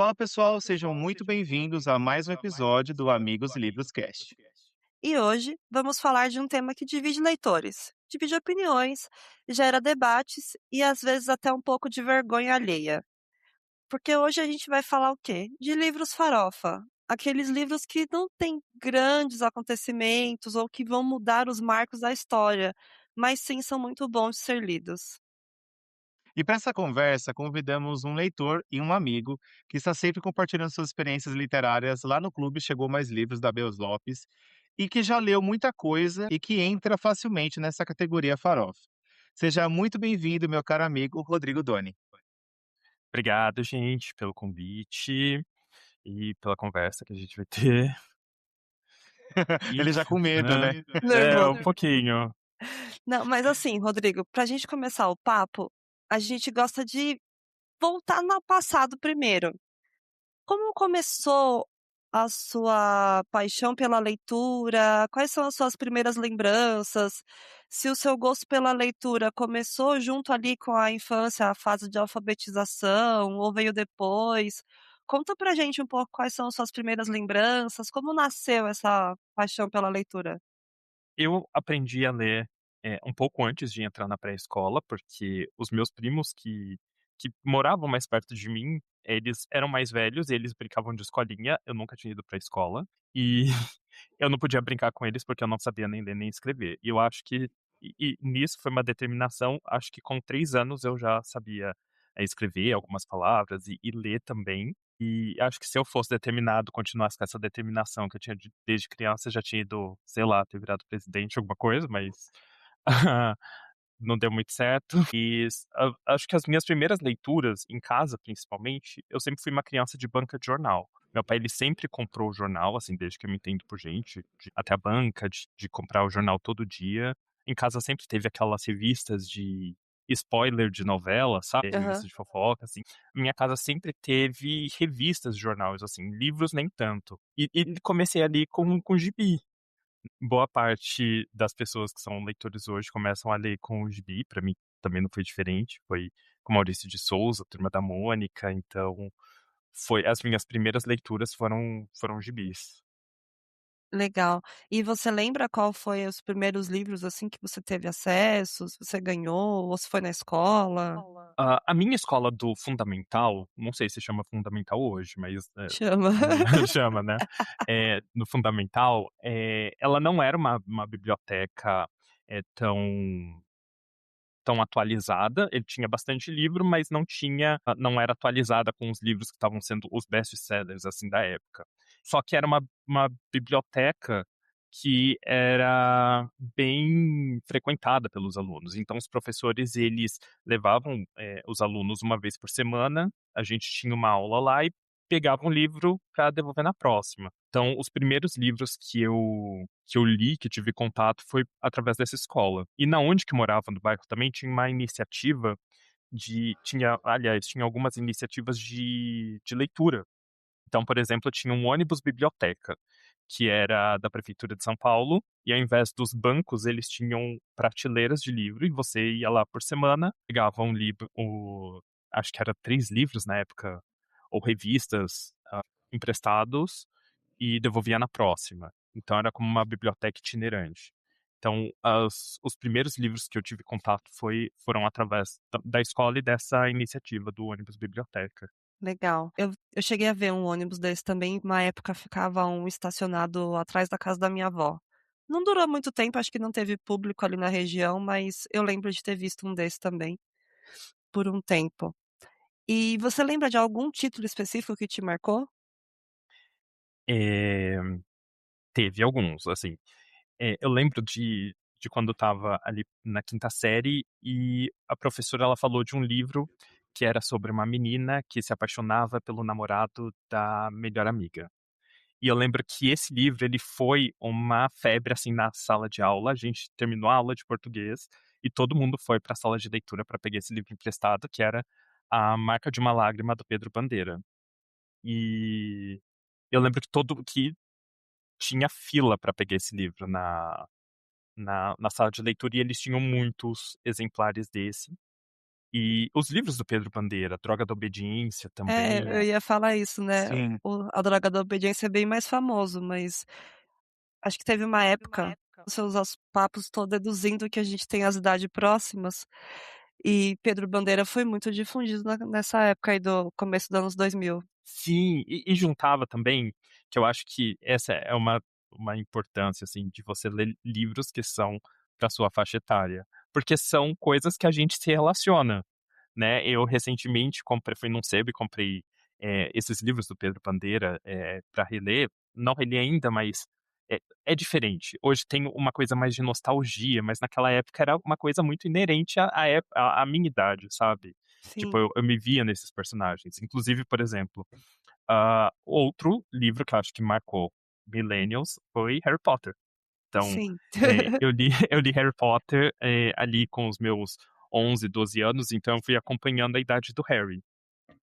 Fala pessoal, sejam muito bem-vindos a mais um episódio do Amigos e Livros Cast. E hoje vamos falar de um tema que divide leitores, divide opiniões, gera debates e às vezes até um pouco de vergonha alheia. Porque hoje a gente vai falar o quê? De livros farofa. Aqueles livros que não têm grandes acontecimentos ou que vão mudar os marcos da história, mas sim são muito bons de ser lidos. E para essa conversa, convidamos um leitor e um amigo que está sempre compartilhando suas experiências literárias lá no Clube Chegou Mais Livros da Beus Lopes e que já leu muita coisa e que entra facilmente nessa categoria farofa. Seja muito bem-vindo, meu caro amigo Rodrigo Doni. Obrigado, gente, pelo convite e pela conversa que a gente vai ter. E Ele já com medo, né? é, Nervoso. um pouquinho. Não, mas assim, Rodrigo, para a gente começar o papo, a gente gosta de voltar no passado primeiro. Como começou a sua paixão pela leitura? Quais são as suas primeiras lembranças? Se o seu gosto pela leitura começou junto ali com a infância, a fase de alfabetização, ou veio depois? Conta pra gente um pouco quais são as suas primeiras lembranças, como nasceu essa paixão pela leitura? Eu aprendi a ler, um pouco antes de entrar na pré-escola, porque os meus primos que moravam mais perto de mim, eles eram mais velhos e eles brincavam de escolinha, eu nunca tinha ido pra escola, e eu não podia brincar com eles, porque eu não sabia nem ler nem escrever. E eu acho que nisso foi uma determinação, acho que com 3 anos eu já sabia, escrever algumas palavras e ler também. E acho que se eu fosse determinado, continuasse com essa determinação que eu tinha desde criança, eu já tinha ido, sei lá, ter virado presidente, alguma coisa, mas não deu muito certo. E acho que as minhas primeiras leituras, em casa principalmente, eu sempre fui uma criança de banca de jornal. Meu pai, ele sempre comprou o jornal, assim, desde que eu me entendo por gente, até a banca, de comprar o jornal todo dia. Em casa sempre teve aquelas revistas de spoiler de novela, sabe? Aham. Revista de fofoca, assim. Minha casa sempre teve revistas de jornais, assim, livros nem tanto. E comecei ali com gibi. Boa parte das pessoas que são leitores hoje começam a ler com o gibi, pra mim também não foi diferente, foi com Maurício de Souza, Turma da Mônica, então foi as minhas primeiras leituras foram gibis. Legal. E você lembra qual foi os primeiros livros, assim, que você teve acesso, se você ganhou ou se foi na escola? A minha escola do fundamental, não sei se chama fundamental hoje, mas, Chama. chama, né, no fundamental, ela não era uma biblioteca, tão atualizada, ele tinha bastante livro, mas não era atualizada com os livros que estavam sendo os best-sellers, assim, da época. Só que era uma biblioteca que era bem frequentada pelos alunos, então os professores, eles levavam, os alunos uma vez por semana, a gente tinha uma aula lá e pegava um livro para devolver na próxima. Então, os primeiros livros que eu li, que tive contato, foi através dessa escola. E na onde que morava, no bairro, também tinha uma iniciativa tinha algumas iniciativas de leitura. Então, por exemplo, tinha um ônibus biblioteca, que era da prefeitura de São Paulo, e ao invés dos bancos, eles tinham prateleiras de livro, e você ia lá por semana, pegava um livro, acho que era 3 livros na época, ou revistas, emprestados, e devolvia na próxima. Então era como uma biblioteca itinerante. Então, os primeiros livros que eu tive contato foram através da escola e dessa iniciativa do ônibus biblioteca. Legal. Eu cheguei a ver um ônibus desse também, uma época ficava um estacionado atrás da casa da minha avó. Não durou muito tempo, acho que não teve público ali na região, mas eu lembro de ter visto um desse também, por um tempo. E você lembra de algum título específico que te marcou? Eh, teve alguns, assim. Eu lembro de quando eu estava ali na quinta série e a professora, ela falou de um livro que era sobre uma menina que se apaixonava pelo namorado da melhor amiga. E eu lembro que esse livro, ele foi uma febre, assim, na sala de aula. A gente terminou a aula de português e todo mundo foi para a sala de leitura para pegar esse livro emprestado, que era A Marca de uma Lágrima, do Pedro Bandeira. E eu lembro que tinha fila para pegar esse livro na sala de leitura e eles tinham muitos exemplares desse. E os livros do Pedro Bandeira, Droga da Obediência É, também. eu ia falar isso, né, Sim. A Droga da Obediência é bem mais famoso, mas acho que teve uma época, os seus papos estou deduzindo que a gente tem as idades próximas, e Pedro Bandeira foi muito difundido nessa época aí do começo dos anos 2000. Sim, e juntava também, que eu acho que essa é uma importância, assim, de você ler livros que são para sua faixa etária, porque são coisas que a gente se relaciona, né. Eu recentemente fui num sebo e comprei, esses livros do Pedro Bandeira, pra reler. Não reli ainda, mas é é diferente. Hoje tem uma coisa mais de nostalgia, mas naquela época era uma coisa muito inerente à minha idade, sabe. Tipo, Sim, eu me via nesses personagens. Inclusive, por exemplo, outro livro que eu acho que marcou millennials foi Harry Potter. Então, sim. eu li eu li Harry Potter, ali com os meus 11, 12 anos, então eu fui acompanhando a idade do Harry.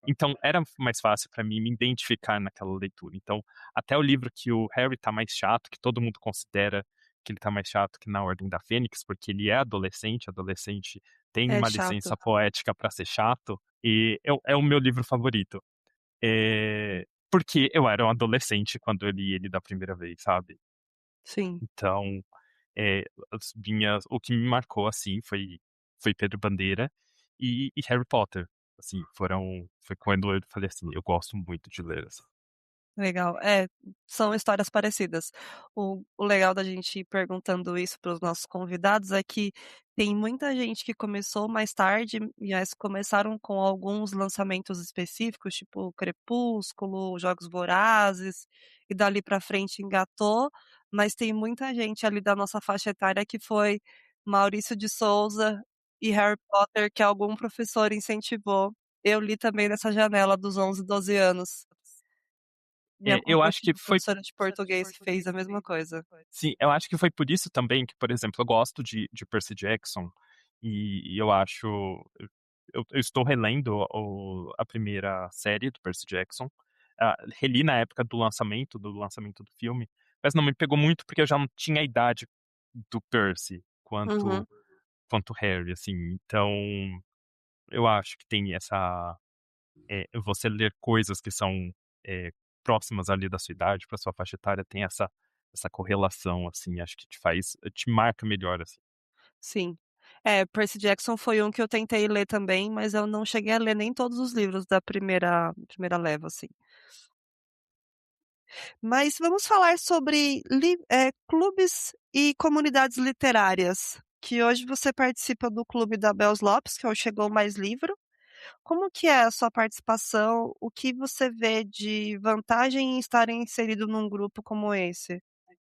Então era mais fácil pra mim me identificar naquela leitura. Então, até o livro que o Harry tá mais chato, que todo mundo considera que ele tá mais chato que na Ordem da Fênix, porque ele é adolescente, adolescente tem É uma chato. licença poética pra ser chato, e é o meu livro favorito. Porque eu era um adolescente quando eu li ele da primeira vez, sabe. Sim. Então, o que me marcou, assim, foi Pedro Bandeira e Harry Potter. Assim, foi quando eu falei assim: "Eu gosto muito de ler", assim. Legal. É, são histórias parecidas. O legal da gente ir perguntando isso para os nossos convidados é que tem muita gente que começou mais tarde, mas começaram com alguns lançamentos específicos, tipo Crepúsculo, Jogos Vorazes, e dali pra frente engatou, mas tem muita gente ali da nossa faixa etária que foi Maurício de Souza e Harry Potter, que algum professor incentivou. Eu li também nessa janela dos 11, 12 anos. Minha Eu acho que foi professora de português fez a mesma coisa. sim, eu acho que foi por isso também que, por exemplo, eu gosto de Percy Jackson, e eu acho eu estou relendo a primeira série do Percy Jackson. Reli na época do lançamento do filme, mas não me pegou muito, porque eu já não tinha a idade do Percy Uhum, quanto Harry, assim. Então, eu acho que tem você ler coisas que são, eh, próximas ali da sua idade, pra sua faixa etária, tem essa correlação, assim, acho que te marca melhor, assim. sim. É, Percy Jackson foi um que eu tentei ler também, mas eu não cheguei a ler nem todos os livros da primeira leva, assim. Mas vamos falar sobre clubes e comunidades literárias, que hoje você participa do clube da Belz Lopes, que é o Chegou Mais Livro. Como que é a sua participação? O que você vê de vantagem em estar inserido num grupo como esse?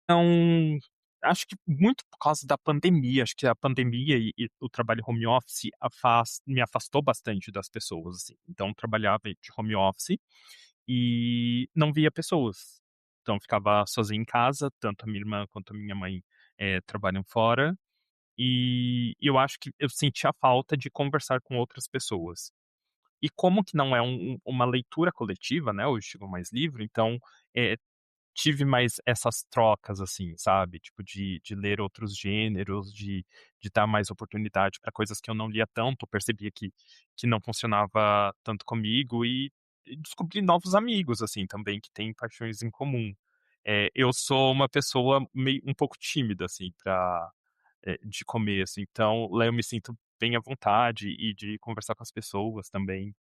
Então, acho que muito por causa da pandemia, acho que a pandemia e o trabalho home office me afastou bastante das pessoas, assim. Então trabalhava de home office e não via pessoas. Então ficava sozinho em casa, tanto a minha irmã quanto a minha mãe, trabalham fora, e eu acho que eu sentia falta de conversar com outras pessoas. E como que não é uma leitura coletiva, né, hoje chegou mais livro, então, eh, tive mais essas trocas, assim, sabe, tipo de ler outros gêneros, de dar mais oportunidade para coisas que eu não lia tanto, percebia que não funcionava tanto comigo, e descobri novos amigos, assim, também, que têm paixões em comum. Eu sou uma pessoa meio um pouco tímida, assim, de começo, então lá eu me sinto bem à vontade e de conversar com as pessoas também.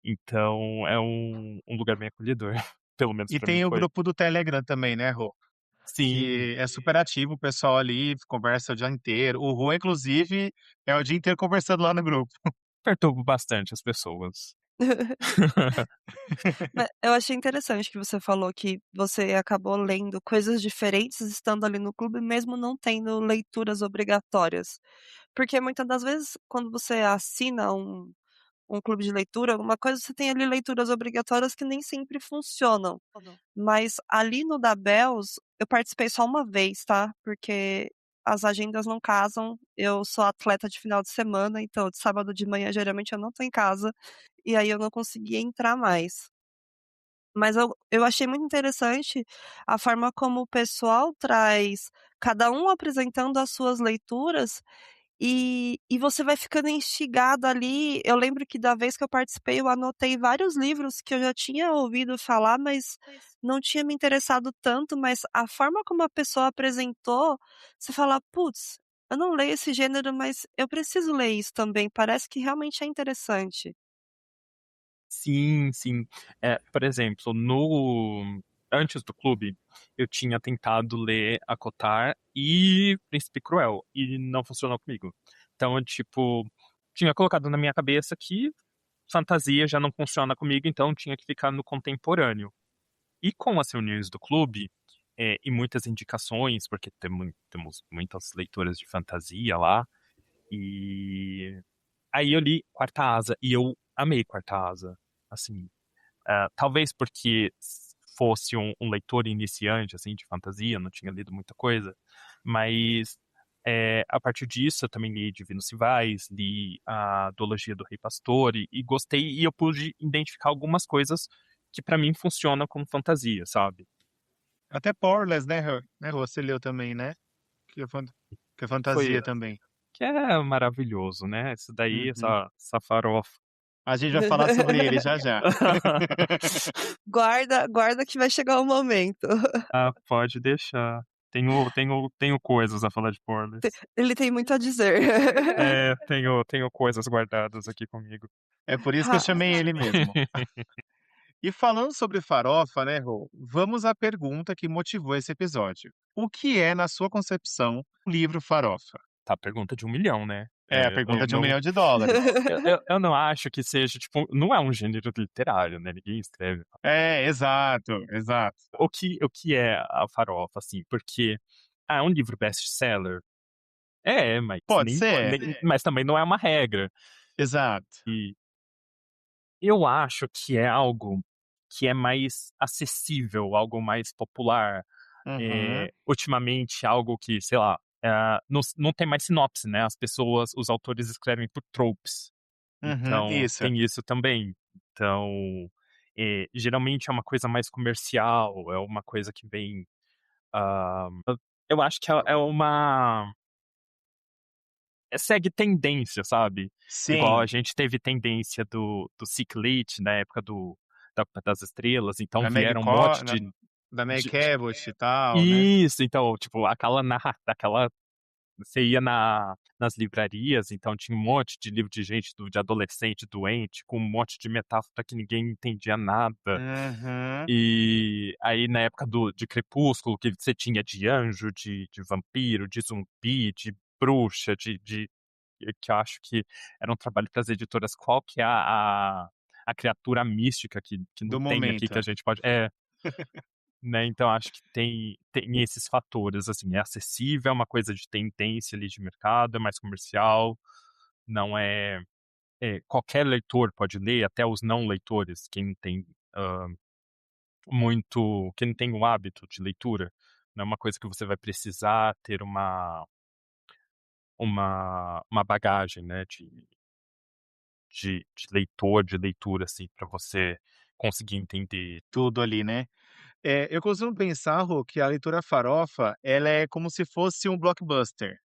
Então é um lugar bem acolhedor, pelo menos E pra mim tem o foi. grupo do Telegram também, né, Rô? Sim, Que é super ativo, o pessoal ali conversa o dia inteiro. O Rô, inclusive, é o dia inteiro conversando lá no grupo. perturbo bastante as pessoas. Eu achei interessante que você falou que você acabou lendo coisas diferentes estando ali no clube, mesmo não tendo leituras obrigatórias. Porque muitas das vezes, quando você assina um clube de leitura, alguma coisa, você tem ali leituras obrigatórias que nem sempre funcionam. Mas ali no da Bells, eu participei só uma vez, tá, porque as agendas não casam. Eu sou atleta de final de semana, então de sábado de manhã, geralmente, eu não tô em casa, e aí eu não conseguia entrar mais. Mas eu achei muito interessante a forma como o pessoal traz cada um apresentando as suas leituras, E você vai ficando instigado ali. Eu lembro que da vez que eu participei, eu anotei vários livros que eu já tinha ouvido falar, mas não tinha me interessado tanto, mas a forma como a pessoa apresentou, você fala: "Putz, eu não leio esse gênero, mas eu preciso ler isso também, parece que realmente é interessante". Sim, sim. Por exemplo, no antes do clube, eu tinha tentado ler Acotar e Príncipe Cruel, e não funcionou comigo. Então, tipo, tinha colocado na minha cabeça que fantasia já não funciona comigo, então tinha que ficar no contemporâneo. E com as reuniões do clube, e muitas indicações, porque temos muitas leituras de fantasia lá, e aí eu li Quarta Asa, e eu amei Quarta Asa. Assim, talvez porque fosse um leitor iniciante, assim, de fantasia, não tinha lido muita coisa, mas a partir disso eu também li Divino Civais, li a duologia do Rei Pastor e gostei, e eu pude identificar algumas coisas que pra mim funcionam como fantasia, sabe? Até Porles, né, Rô, você leu também, né? Que é fan que é Foi, fantasia também. que é maravilhoso, né? Isso daí, Uhum. essa farofa. A gente vai falar sobre ele já já. Guarda, guarda que vai chegar o momento. Ah, pode deixar. Tenho coisas a falar de Porles. Ele tem muito a dizer. Tenho coisas guardadas aqui comigo. É por isso que eu Ra chamei ele mesmo. E falando sobre farofa, né, Rô, vamos à pergunta que motivou esse episódio. O que é, na sua concepção, um livro farofa? Tá, pergunta de 1 milhão, né? É a Eu pergunta de um não, milhão de dólares. eu não acho que seja, tipo, não é um gênero literário, né? Ninguém escreve. É, exato, exato. O que é a farofa, assim? Porque, é um livro best-seller? Mas Pode ser, mas também não é uma regra. exato. E eu acho que é algo que é mais acessível, algo mais popular. Uhum, Ultimamente, algo que, sei lá, não tem mais sinopse, né? Os autores escrevem por tropes. Então, isso. tem isso também. Então, geralmente é uma coisa mais comercial, é uma coisa que vem. ah, eu acho que segue tendência, sabe? Igual a Sim, gente teve tendência do Ciclete na época da Culpa das Estrelas, então da Meg vieram um Co monte na da Meg de- Cabot e tal, né. Isso, então, tipo, aquela você ia nas livrarias, então tinha um monte de livro de gente, de adolescente doente, com um monte de metáfora que ninguém entendia nada. Uhum. E aí, na época de Crepúsculo, que você tinha de anjo, de vampiro, de zumbi, de bruxa, que eu acho que era um trabalho para as editoras. Qual que é a criatura mística que não Do tem aqui, que a momento. gente pode. Né, então acho que tem esses fatores, assim, é acessível, é uma coisa de tendência ali de mercado, é mais comercial, não qualquer leitor pode ler, até os não leitores, quem não tem, quem não tem o hábito de leitura, não é uma coisa que você vai precisar ter uma bagagem, né, de leitor, de leitura, assim, para você conseguir entender. Tudo ali, né. Eu costumo pensar, Rô, que a leitura farofa, ela é como se fosse um blockbuster.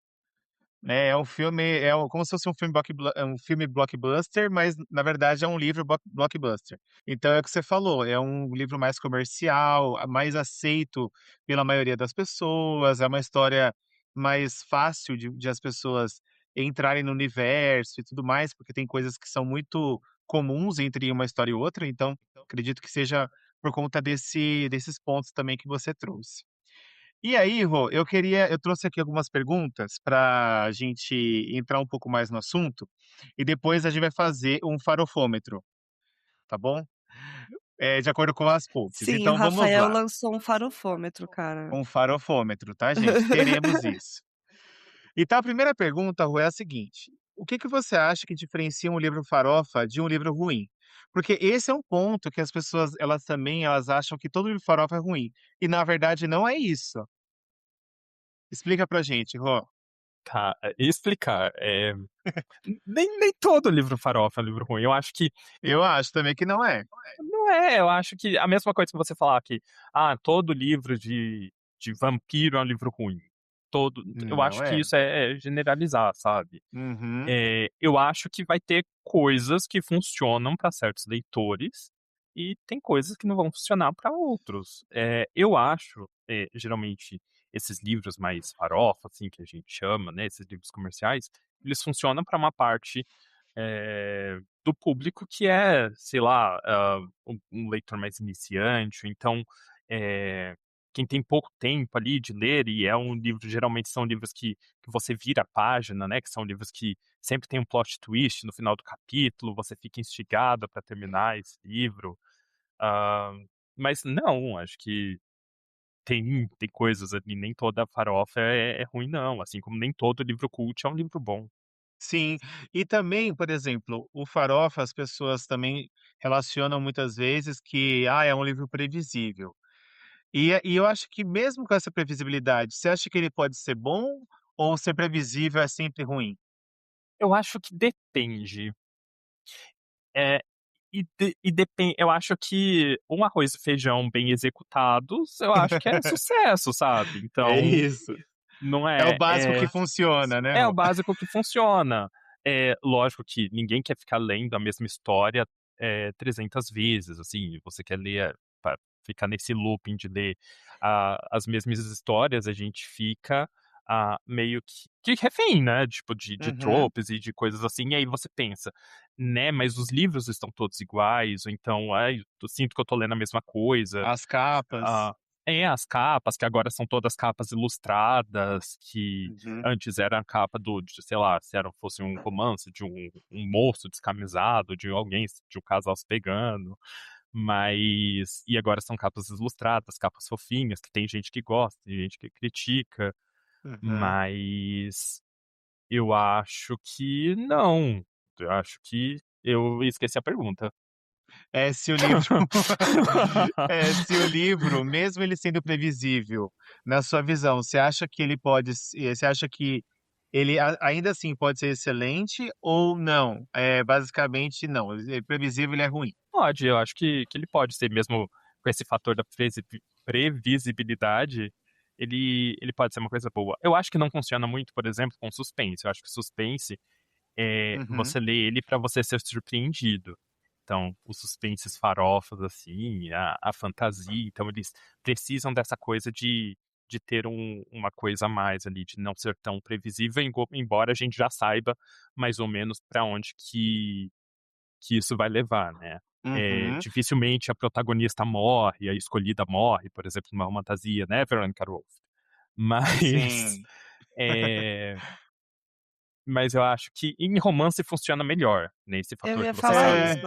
É um filme como se fosse um filme blockbuster, mas na verdade é um livro blockbuster. Então é o que você falou, é um livro mais comercial, mais aceito pela maioria das pessoas, é uma história mais fácil de as pessoas entrarem no universo e tudo mais, porque tem coisas que são muito comuns entre uma história e outra, então acredito que seja por conta desses pontos também que você trouxe. E aí, Rô, eu trouxe aqui algumas perguntas para a gente entrar um pouco mais no assunto, e depois a gente vai fazer um farofômetro, tá bom? De acordo com as pontes. Sim, o Então vamos Rafael lá, lançou um farofômetro, cara. um farofômetro, tá, gente? Teremos isso. Então a primeira pergunta, Rô, é a seguinte: o que que você acha que diferencia um livro farofa de um livro ruim? Porque esse é um ponto que as pessoas, elas acham que todo livro farofa é ruim, e na verdade não é isso. Explica pra gente, Rô. Tá, explicar, nem todo livro farofa é um livro ruim, eu acho que Eu acho também que não é. não eu acho que a mesma coisa que você falar que, todo livro de vampiro é um livro ruim. Eu Não acho que é. isso é generalizar, sabe. Uhum. Eu acho que vai ter coisas que funcionam para certos leitores, e tem coisas que não vão funcionar para outros. Eu acho, geralmente, esses livros mais farofa, assim, que a gente chama, né, esses livros comerciais, eles funcionam para uma parte, do público que é, sei lá, um leitor mais iniciante, ou então, eh, quem tem pouco tempo ali de ler, e é um livro, geralmente são livros que você vira a página, né, que são livros que sempre tem um plot twist no final do capítulo, você fica instigado para terminar esse livro. Hã, mas não, acho que tem coisas ali, nem toda farofa é ruim não, assim como nem todo livro cult é um livro bom. Sim. E também, por exemplo, o farofa, as pessoas também relacionam muitas vezes que, é um livro previsível. E eu acho que mesmo com essa previsibilidade, você acha que ele pode ser bom ou ser previsível é sempre ruim? Eu acho que depende. Eh, eu acho que um arroz e feijão bem executados, eu acho que é sucesso, sabe. É Então, isso. não É o é básico que funciona, né, é o Rô? básico que funciona. É lógico que ninguém quer ficar lendo a mesma história, 300 vezes, assim, você quer ler pra ficar nesse looping de ler as mesmas histórias, a gente fica, meio que refém, né, tipo, de Uhum. tropes e de coisas assim, e aí você pensa, né, mas os livros estão todos iguais, ou então: "Ai, eu sinto que eu tô lendo a mesma coisa". As capas. Ah, as capas, que agora são todas capas ilustradas, que Uhum. antes era a capa de sei lá, se fosse um romance de um moço descamisado, de alguém, de um casal se pegando, mas e agora são capas ilustradas, capas fofinhas, que tem gente que gosta, tem gente que critica, Uhum. mas eu acho que não. Eu acho que eu esqueci a pergunta. Se o livro se o livro, mesmo ele sendo previsível, na sua visão, você acha que ele ainda assim pode ser excelente ou não? Basicamente não, previsível ele é ruim. Pode, eu acho que ele pode ser mesmo com esse fator da previsibilidade, ele pode ser uma coisa boa. Eu acho que não funciona muito, por exemplo, com suspense. Eu acho que suspense, Uhum, você lê ele pra você ser surpreendido. Então, os suspenses farofas, assim, a fantasia, então eles precisam dessa coisa de ter uma coisa a mais ali, de não ser tão previsível, embora a gente já saiba mais ou menos pra onde que isso vai levar, né. uhum, Dificilmente a protagonista morre, a escolhida morre, por exemplo, numa fantasia, né, Veronica Roth. Mas, sim. eh, mas eu acho que em romance funciona melhor, nesse Eu fator ia que você falar falou. isso.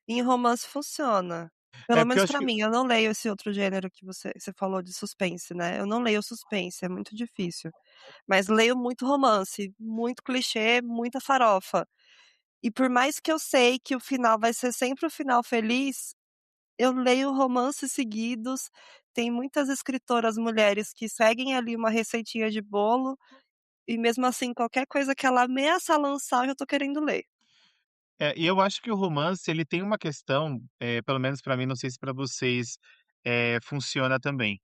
Em romance funciona. É Pelo porque eu menos acho pra que mim, eu não leio esse outro gênero que você falou de suspense, né, eu não leio suspense, é muito difícil. Mas leio muito romance, muito clichê, muita farofa. E por mais que eu sei que o final vai ser sempre o final feliz, eu leio romances seguidos, tem muitas escritoras mulheres que seguem ali uma receitinha de bolo, e mesmo assim qualquer coisa que ela ameaça lançar eu já tô querendo ler. e eu acho que o romance ele tem uma questão, pelo menos para mim, não sei se para vocês, funciona também.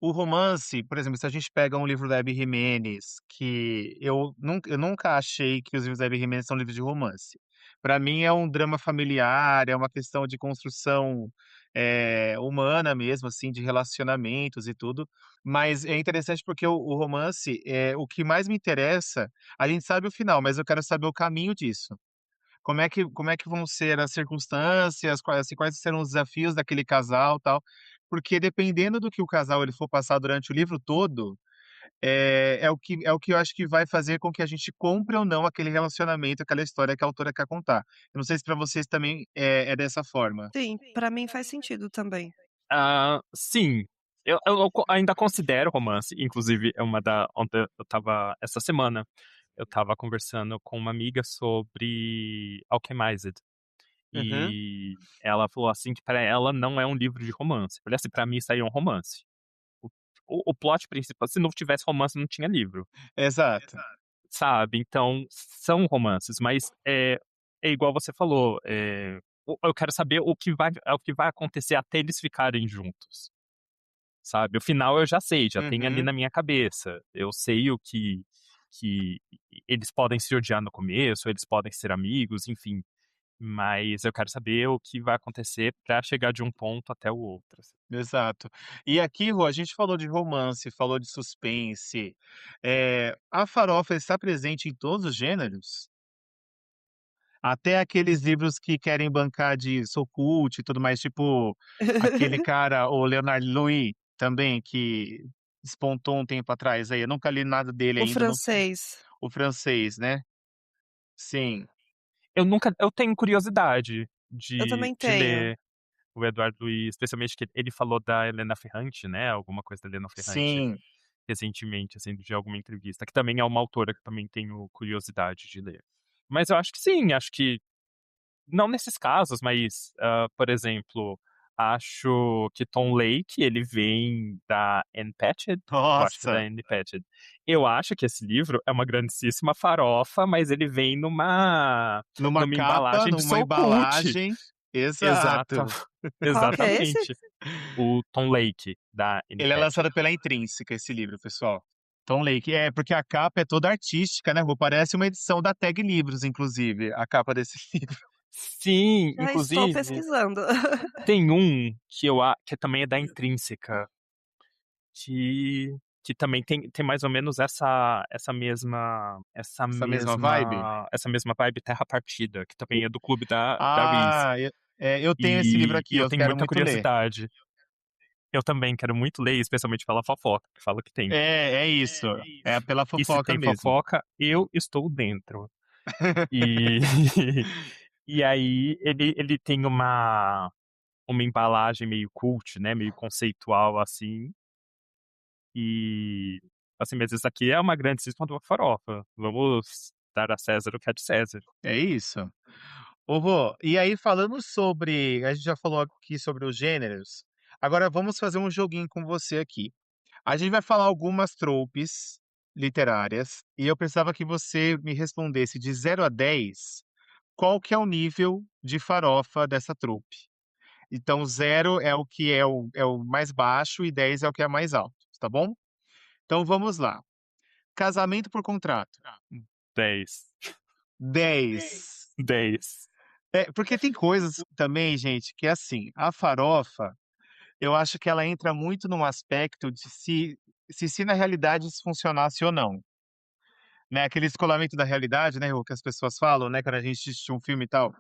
O romance, por exemplo, se a gente pega um livro da Abby Jimenez, que eu nunca achei que os livros da Abby Jimenez são livros de romance. Para mim é um drama familiar, é uma questão de construção, humana mesmo, assim, de relacionamentos e tudo. Mas é interessante porque o romance, o que mais me interessa, a gente sabe o final, mas eu quero saber o caminho disso. Como é que vão ser as circunstâncias, quais serão os desafios daquele casal, tal. Porque dependendo do que o casal ele for passar durante o livro todo, é o que eu acho que vai fazer com que a gente compre ou não aquele relacionamento, aquela história que a autora quer contar. Eu não sei se para vocês também é dessa forma. Sim, pra mim faz sentido também. Sim, eu ainda considero romance, inclusive é uma da ontem eu estava essa semana, eu estava conversando com uma amiga sobre Alchemized, Uhum. e ela falou assim que pra ela não é um livro de romance. Eu falei assim: "Pra mim isso aí é um romance". O o plot principal, se não tivesse romance não tinha livro, Exato. sabe. Então são romances, mas, é igual você falou, eu quero saber o que vai acontecer até eles ficarem juntos. sabe? O final eu já sei, já tem ali Uhum. na minha cabeça. Eu sei o que eles podem se odiar no começo, eles podem ser amigos, enfim. Mas eu quero saber o que vai acontecer pra chegar de um ponto até o outro, assim. Exato. E aqui, Rô, a gente falou de romance, falou de suspense. A farofa está presente em todos os gêneros? Até aqueles livros que querem bancar de sou cult e tudo mais, tipo aquele cara, o Leonard Louis, também, que despontou um tempo atrás aí, eu nunca li nada dele O ainda, não sei. francês. O francês, né? Sim, Eu tenho curiosidade Eu de também de tenho. ler o Eduardo Luiz, especialmente que ele falou da Helena Ferrante, né, alguma coisa da Helena Ferrante, sim. recentemente, assim, de alguma entrevista, que também é uma autora que eu também tenho curiosidade de ler. Mas eu acho que sim, acho que não nesses casos, mas, por exemplo, acho que Tom Lake, ele vem da Ann Patchett, eu acho que é da Nossa, Ann Patchett. Eu acho que esse livro é uma grandíssima farofa, mas ele vem numa numa capa, embalagem de numa Soul Cult. embalagem, Exata exato. Qual que é esse? exatamente. O Tom Lake, da Ann Ele é Patchett. lançado pela Intrínseca, esse livro, pessoal. Tom Lake. É, porque a capa é toda artística, né, Rô? Parece uma edição da Tag Livros, inclusive, a capa desse livro. Sim, Já estou inclusive, pesquisando. tem um que também é da Intrínseca, que que também tem mais ou menos Essa mesma vibe? essa mesma vibe Terra Partida, que também é do clube da Reese. Ah, eu tenho esse livro E aqui, eu eu tenho quero muita muito ler. curiosidade. Eu também quero muito ler, especialmente pela fofoca, que fala que tem. É isso, é pela E se fofoca tem mesmo. fofoca, eu estou dentro. E e aí ele tem uma embalagem meio cult, né, meio conceitual, assim, e, assim, mas isso aqui é uma grandíssima de uma farofa. Vamos dar a César o que é de César. É isso. Ô Rô, e aí falando sobre a gente já falou aqui sobre os gêneros, agora vamos fazer um joguinho com você aqui. A gente vai falar algumas tropes literárias, e eu precisava que você me respondesse de 0 a 10, qual que é o nível de farofa dessa trope. Então 0 é o que é o mais baixo e 10 é o que é mais alto, tá bom? Então vamos lá. Casamento por contrato, 10, 10. 10. É, porque tem coisas também, gente, que é assim, a farofa, eu acho que ela entra muito num aspecto de se na realidade isso funcionasse ou não, né, aquele descolamento da realidade, né, o que as pessoas falam, né, quando a gente assiste um filme e tal.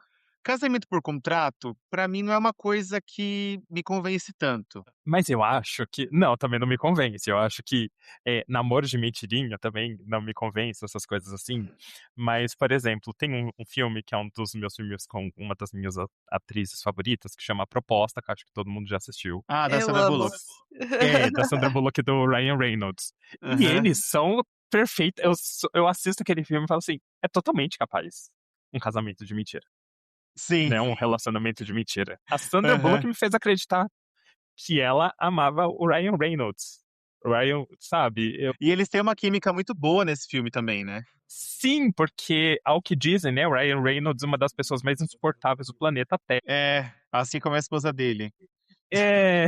Casamento por contrato, pra mim não é uma coisa que me convence tanto. Mas eu acho que não, também não me convence. Eu acho que, namoro de mentirinha também não me convence, essas coisas assim. Mas, por exemplo, tem um filme que é um dos meus filmes com uma das minhas atrizes favoritas, que chama A Proposta, que acho que todo mundo já assistiu. Ah, da Eu Sandra amo. Bullock. É, da Sandra Bullock e do Ryan Reynolds. E Aham. eles são perfeitos. Eu assisto aquele filme e falo assim, é totalmente capaz um casamento de mentira, Sim. né, um relacionamento de mentira. A Sandra Bullock Aham. me fez acreditar que ela amava o Ryan Reynolds. O Ryan, sabe, E eles têm uma química muito boa nesse filme também, né. sim, porque ao que dizem, né, o Ryan Reynolds é uma das pessoas mais insuportáveis do planeta Terra. É, assim como a esposa dele. É.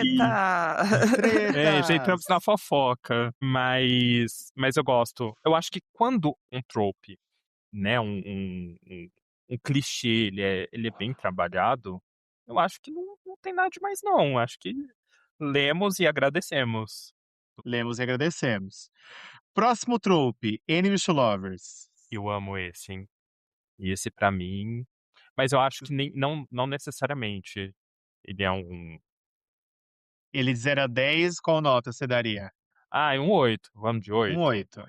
E Treta! já entramos na Tretas. fofoca, mas eu gosto. Eu acho que quando um trope, né, um clichê, ele é bem trabalhado, eu acho que não tem nada de mais não, acho que lemos e agradecemos. Lemos e agradecemos. Próximo trope, Enemies to Lovers. Eu amo esse, hein. E esse pra mim, mas eu acho que nem não necessariamente ele é Ele de 0 a 10, qual nota você daria? é um 8, vamos de Um 8. 8.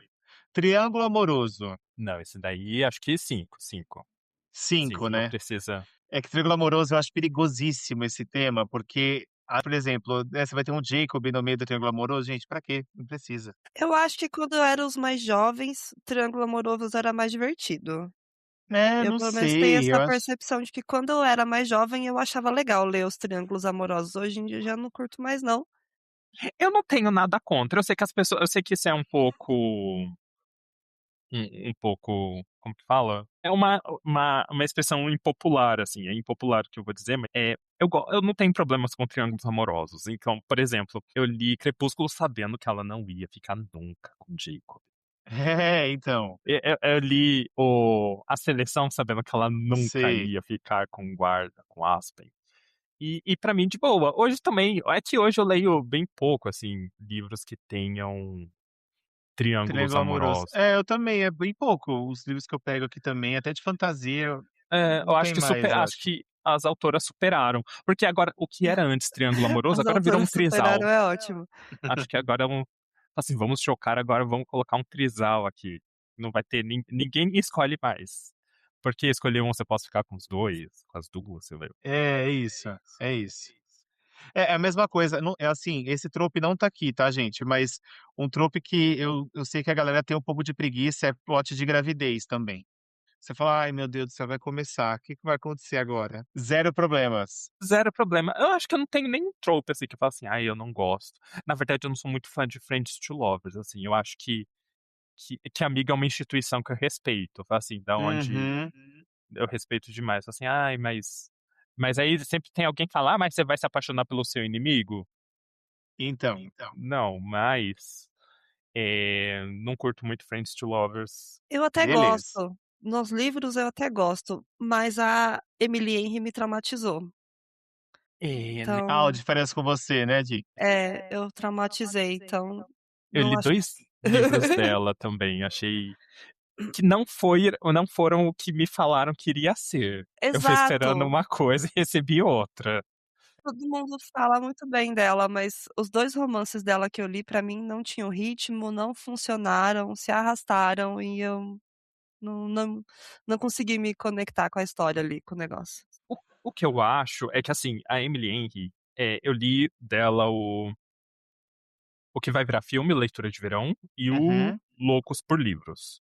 Triângulo amoroso, Não, esse daí acho que 5, 5. 5, 5 não né. precisa. É que triângulo amoroso eu acho perigosíssimo esse tema, porque, por exemplo, você vai ter um Jacob no meio do triângulo amoroso, gente, pra quê? Não precisa. Eu acho que quando eram os mais jovens, Triângulo Amoroso era mais divertido. É, Eu não pelo menos tenho sei, eu essa acho percepção de que quando eu era mais jovem, eu achava legal ler os triângulos amorosos. Hoje em dia eu já não curto mais não. Eu não tenho nada contra, eu sei que as pessoas eu sei que isso é um pouco, como que fala? É uma expressão impopular, assim, é impopular o que eu vou dizer, mas eu não tenho problemas com triângulos amorosos. Então, por exemplo, eu li Crepúsculo sabendo que ela não ia ficar nunca com Jacob. É, então, Eu li A Seleção sabendo que ela nunca sei. ia ficar com o guarda, com Aspen. E para mim, de boa. Hoje também, é que hoje eu leio bem pouco, assim, livros que tenham triângulos Triângulo amoroso. amorosos. É, eu também, é bem pouco. Os livros que eu pego aqui também, até de fantasia, Eu não tem mais, eu acho acho. que as autoras superaram. Porque agora, o que era antes triângulo amoroso, As agora virou um autoras trisal. superaram, é ótimo. Acho que agora é um. Assim, vamos chocar agora, vamos colocar um trisal aqui. Não vai ter. Ninguém escolhe mais. Porque escolher um, você pode ficar com os dois, com as duas, sei lá. É isso, é isso. É a mesma coisa, não é assim, esse trope não tá aqui, tá, gente, mas um trope que eu sei que a galera tem um pouco de preguiça é plot de gravidez também. Você fala: "Ai, meu Deus do céu, vai começar, o que que vai acontecer agora?". Zero problemas. Zero problema. Eu acho que eu não tenho nenhum trope, assim, que eu falo assim, ai, eu não gosto. Na verdade, eu não sou muito fã de Friends to Lovers, assim, eu acho que amiga é uma instituição que eu respeito. Eu falo assim, da onde Uhum. eu respeito demais. Eu falo assim, ai, mas aí sempre tem alguém que fala, ah, mas você vai se apaixonar pelo seu inimigo? Então, Não, mas não curto muito Friends to Lovers. Eu até beleza. gosto. Nos livros eu até gosto, mas a Emily Henry me traumatizou. É, Ah, a Então, diferença com você, né, Di? eu traumatizei, então eu não li acho. 2 livros dela também, achei que não foram o que me falaram que iria ser. Eu fui esperando Exato. uma coisa e recebi outra. Todo mundo fala muito bem dela, mas os 2 romances dela que eu li, pra mim não tinham ritmo, não funcionaram, se arrastaram e eu não consegui me conectar com a história ali, com o negócio. O que eu acho é que, assim, a Emily Henry, eu li dela o que vai virar filme, Leitura de Verão, e o Uhum. Loucos por Livros.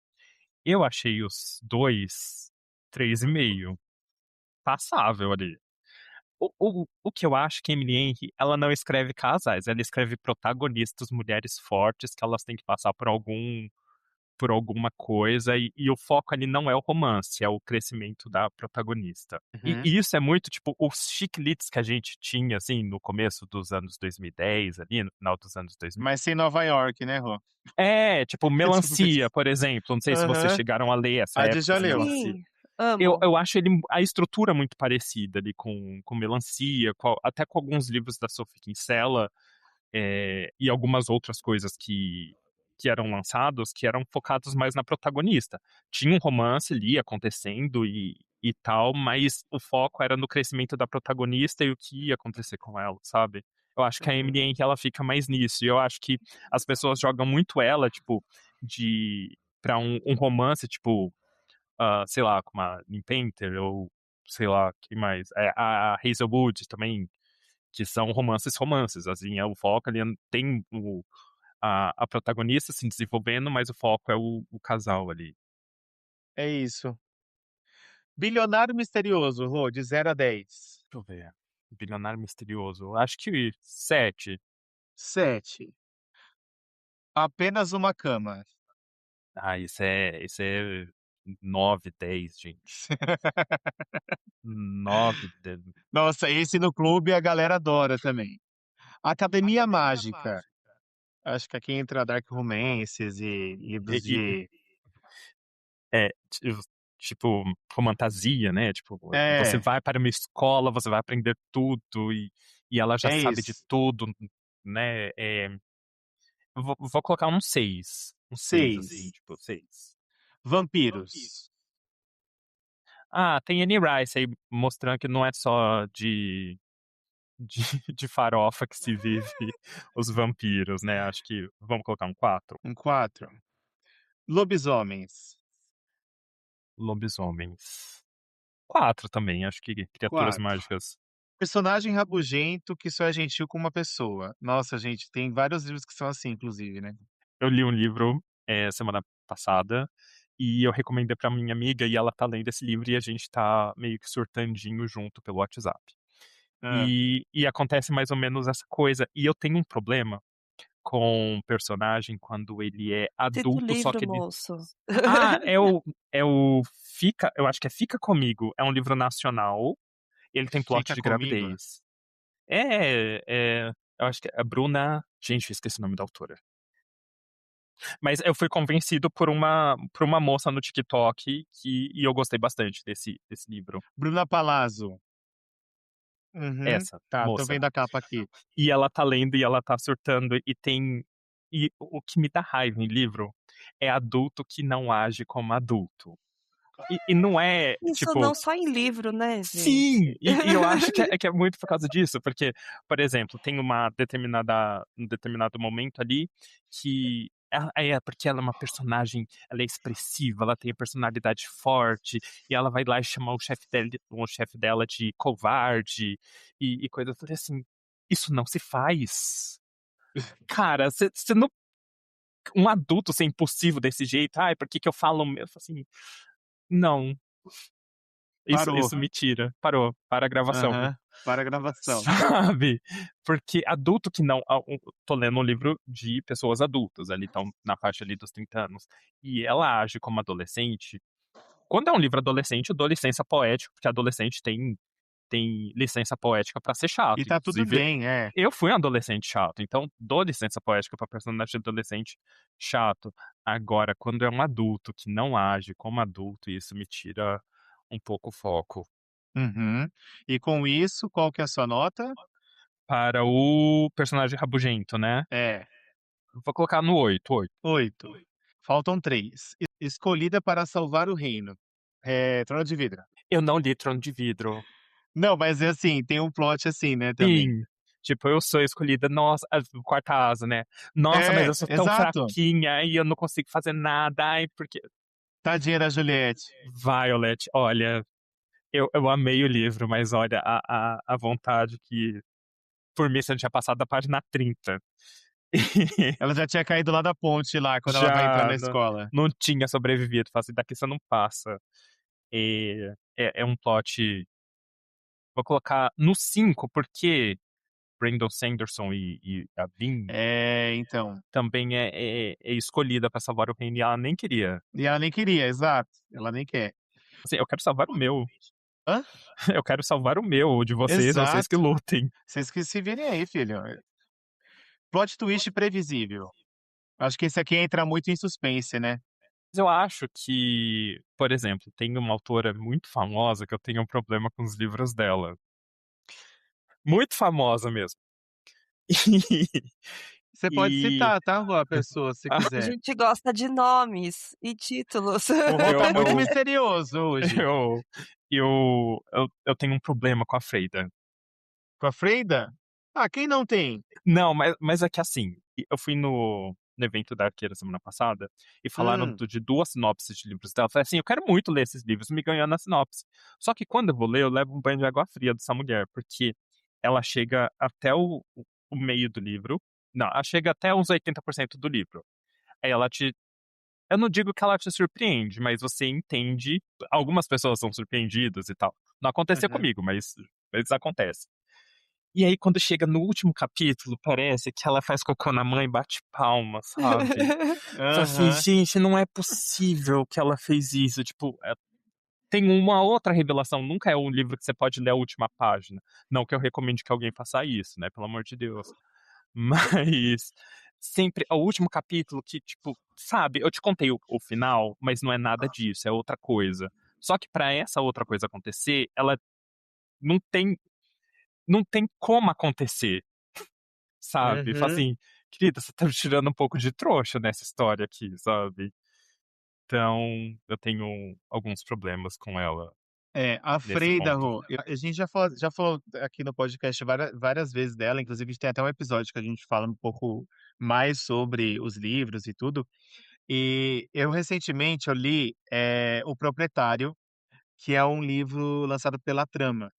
Eu achei os dois 3,5 passável ali. O que eu acho que a Emily Henry, ela não escreve casais, ela escreve protagonistas, mulheres fortes, que elas têm que passar por alguma coisa, e o foco ali não é o romance, é o crescimento da protagonista. Uhum. E isso é muito, tipo, os chick-lit que a gente tinha, assim, no começo dos anos 2010, ali, no final dos anos 2000. Mas sem Nova York, né, Rô? Tipo, Tipo Melancia, isso. por exemplo, não sei se vocês Aham. chegaram a ler essa A Di época já de leu. Melancia. Sim, Eu, amo. eu acho a estrutura muito parecida ali com Melancia, até com alguns livros da Sophie Kinsella, e algumas outras coisas que eram lançados, que eram focados mais na protagonista. Tinha um romance ali acontecendo e tal, mas o foco era no crescimento da protagonista e o que ia acontecer com ela, sabe? Eu acho que a Uhum. Emily Henry, ela fica mais nisso, e eu acho que as pessoas jogam muito ela, tipo, pra um romance, tipo, sei lá, com uma Lynn Painter, ou sei lá, que mais? A Hazelwood também, que são romances, assim, o foco ali tem a protagonista se desenvolvendo, mas o foco é o casal ali. É isso. Bilionário misterioso, Rô, de 0 a 10. Deixa eu ver. Bilionário Misterioso. Acho que 7. 7. Apenas uma cama. Ah, isso é 9, 10, gente. 9, 10. Nossa, esse no clube a galera adora também. Academia Mágica. Acho que aqui entra Dark Romances e livros de É, tipo, fantasia, né? Tipo, você é, vai para uma escola, você vai aprender tudo e ela já é sabe de isso. tudo, né? Vou colocar um 6. Um 6, assim, 6. tipo, 6. Vampiros. Ah, tem Annie Rice aí mostrando que não é só de, de farofa que se vive os vampiros, né? Acho que vamos colocar um 4. Um 4. Lobisomens. Lobisomens. 4 também, acho que criaturas 4. mágicas. Personagem rabugento que só é gentil com uma pessoa. Nossa, gente, tem vários livros que são assim, inclusive, né. Eu li um livro semana passada e eu recomendei pra minha amiga e ela tá lendo esse livro e a gente tá meio que surtandinho junto pelo WhatsApp. Hã. E acontece mais ou menos essa coisa. E eu tenho um problema com o personagem quando ele é Cita o adulto, só livro, que ele moço. ah, é o Fica eu acho que é Fica Comigo, é um livro nacional, ele tem plot Fica de comigo. gravidez. Eu acho que é a Bruna gente, eu esqueci o nome da autora. Mas eu fui convencido por uma moça no TikTok e eu gostei bastante desse livro. Bruna Palazzo. Uhum. Essa Tá, tô moça. vendo a capa aqui. E ela tá lendo e ela tá surtando e o que me dá raiva em livro é adulto que não age como adulto. E não é, Isso tipo não só em livro, né, sim! gente? E eu acho que é muito por causa disso, porque, por exemplo, tem um determinado momento ali que porque ela é uma personagem, ela é expressiva, ela tem a personalidade forte, e ela vai lá e chama o chefe dela de covarde e coisa. Eu falei assim: "Isso não se faz. Cara, você não um adulto ser impulsivo desse jeito, 'Ai, por que que eu falo?'" Eu falo assim: "Não, isso Parou. isso me tira. Parou, para a gravação." Aham. Para a gravação. Sabe? Porque adulto que não. Tô lendo um livro de pessoas adultas, ali estão na faixa ali dos 30 anos. E ela age como adolescente. Quando é um livro adolescente, eu dou licença poética, porque adolescente tem licença poética pra ser E chato. tá tudo Inclusive, bem, é. eu fui um adolescente chato, então dou licença poética pra personagem adolescente chato. Agora, quando é um adulto que não age como adulto, isso me tira um pouco o foco. Uhum. E com isso, qual que é a sua nota? Para o personagem rabugento, né? É, Vou colocar no 8, 8. 8. Faltam 3. Escolhida para salvar o reino. Trono de Vidro. Eu não li Trono de Vidro. Não, mas é assim, tem um plot assim, né, também. Sim. Tipo, eu sou escolhida, nossa, quarta asa, né? Nossa, mas É, eu sou tão exato. fraquinha e eu não consigo fazer nada. Ai, porque. Tadinha da Juliette. Violet, olha, eu amei o livro, mas olha, a vontade que. Por mim, você não tinha passado da página 30. Ela já tinha caído lá da ponte lá, quando ela vai entrar Já na escola. não tinha sobrevivido. Falei assim, daqui você não passa. É um plot. Vou colocar no 5 porque Brandon Sanderson e a Vin É, então. também é escolhida pra salvar o reino e ela nem queria. E ela nem queria, exato. Ela nem quer. Assim, eu quero salvar o meu. Hã? Eu quero salvar o meu, o de vocês que Exato. lutem. Vocês que se virem aí, filho. Plot twist previsível. Acho que esse aqui entra muito em suspense, né. Mas eu acho que, por exemplo, tem uma autora muito famosa que eu tenho um problema com os livros dela. Muito famosa mesmo. Você pode E, citar, tá, Rô, a pessoa, se ah, A quiser. gente gosta de nomes e títulos. O Rô eu, tá muito eu, misterioso hoje. eu tenho um problema com a Freida. Com a Freida? Ah, quem não tem? Não, mas é que assim, eu fui no evento da Arqueira semana passada e falaram Hum, de duas sinopses de livros dela. Eu falei assim, eu quero muito ler esses livros, me ganhando na sinopse. Só que quando eu vou ler, eu levo um banho de água fria dessa mulher, porque ela chega até o meio do livro. Não, ela chega até uns 80% do livro. Aí ela te. Eu não digo que ela te surpreende, mas você entende. Algumas pessoas são surpreendidas e tal. Não aconteceu uhum. comigo, mas acontece. E aí, quando chega no último capítulo, parece que ela faz cocô na mãe e bate palma, sabe? Fala assim, Aham, gente, não é possível que ela fez isso. Tipo, tem uma outra revelação. Nunca é um livro que você pode ler a última página. Não que eu recomende que alguém faça isso, né? Pelo amor de Deus. Mas sempre é o último capítulo que, tipo, sabe, eu te contei o final, mas não é nada disso, é outra coisa. Só que pra essa outra coisa acontecer, ela não tem, não tem como acontecer. Sabe? Fala uhum. assim, querida, você tá me tirando um pouco de trouxa nessa história aqui, sabe? Então, eu tenho alguns problemas com ela É, a nesse Freida, ponto. Rô, a gente já falou aqui no podcast várias vezes dela, inclusive a gente tem até um episódio que a gente fala um pouco mais sobre os livros e tudo. E eu recentemente eu li, O Proprietário, que é um livro lançado pela Trama.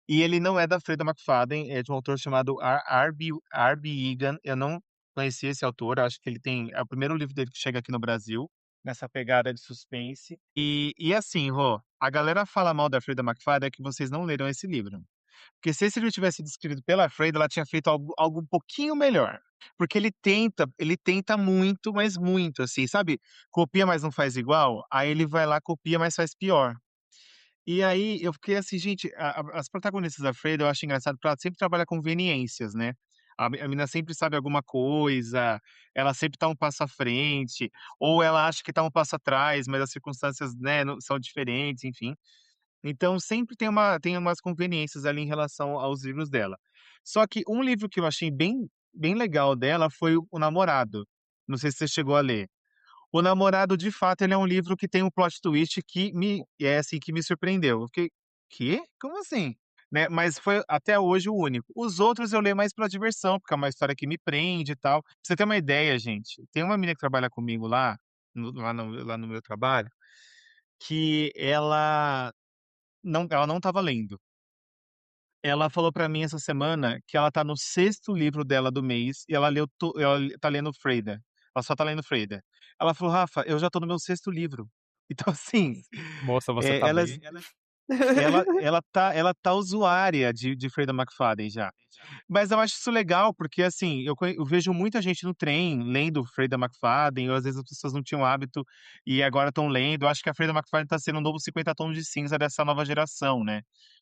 E ele não é da Freida McFadden, é de um autor chamado R.B. Egan. Eu não conhecia esse autor, acho que ele tem é o primeiro livro dele que chega aqui no Brasil, nessa pegada de suspense. E assim, Rô, a galera fala mal da Freida McFadden é que vocês não leram esse livro. Porque se esse livro tivesse sido escrito pela Freida, ela tinha feito algo um pouquinho melhor. Porque ele tenta muito, mas muito, assim, sabe, copia, mas não faz igual, aí ele vai lá, copia, mas faz pior. E aí eu fiquei assim, gente, as protagonistas da Freira eu acho engraçado porque ela sempre trabalha com conveniências, né. A menina sempre sabe alguma coisa, ela sempre tá um passo à frente, ou ela acha que tá um passo atrás, mas as circunstâncias, né, não são diferentes, enfim. Então sempre tem umas conveniências ali em relação aos livros dela. Só que um livro que eu achei bem legal dela foi o Namorado, não sei se você chegou a ler. O Namorado, de fato, ele é um livro que tem um plot twist que me surpreendeu. Eu fiquei: "Quê? Como assim?", né, mas foi até hoje o único. Os outros eu leio mais pela diversão, porque é uma história que me prende e tal. Pra você ter uma ideia, gente, tem uma menina que trabalha comigo lá no meu trabalho, que ela não estava lendo. Ela falou pra mim essa semana que ela tá no sexto livro dela do mês e ela tá lendo Freida. Ela só tá lendo Freida. Ela falou: "Rafa, eu já tô no meu sexto livro". Então assim, Moça, você tá ela bem? ela tá usuária de Freida McFadden já. Mas eu acho isso legal, porque assim, eu vejo muita gente no trem lendo Freida McFadden, ou às vezes as pessoas não tinham hábito e agora estão lendo. Eu acho que a Freida McFadden tá sendo o novo 50 Tons de Cinza dessa nova geração, né.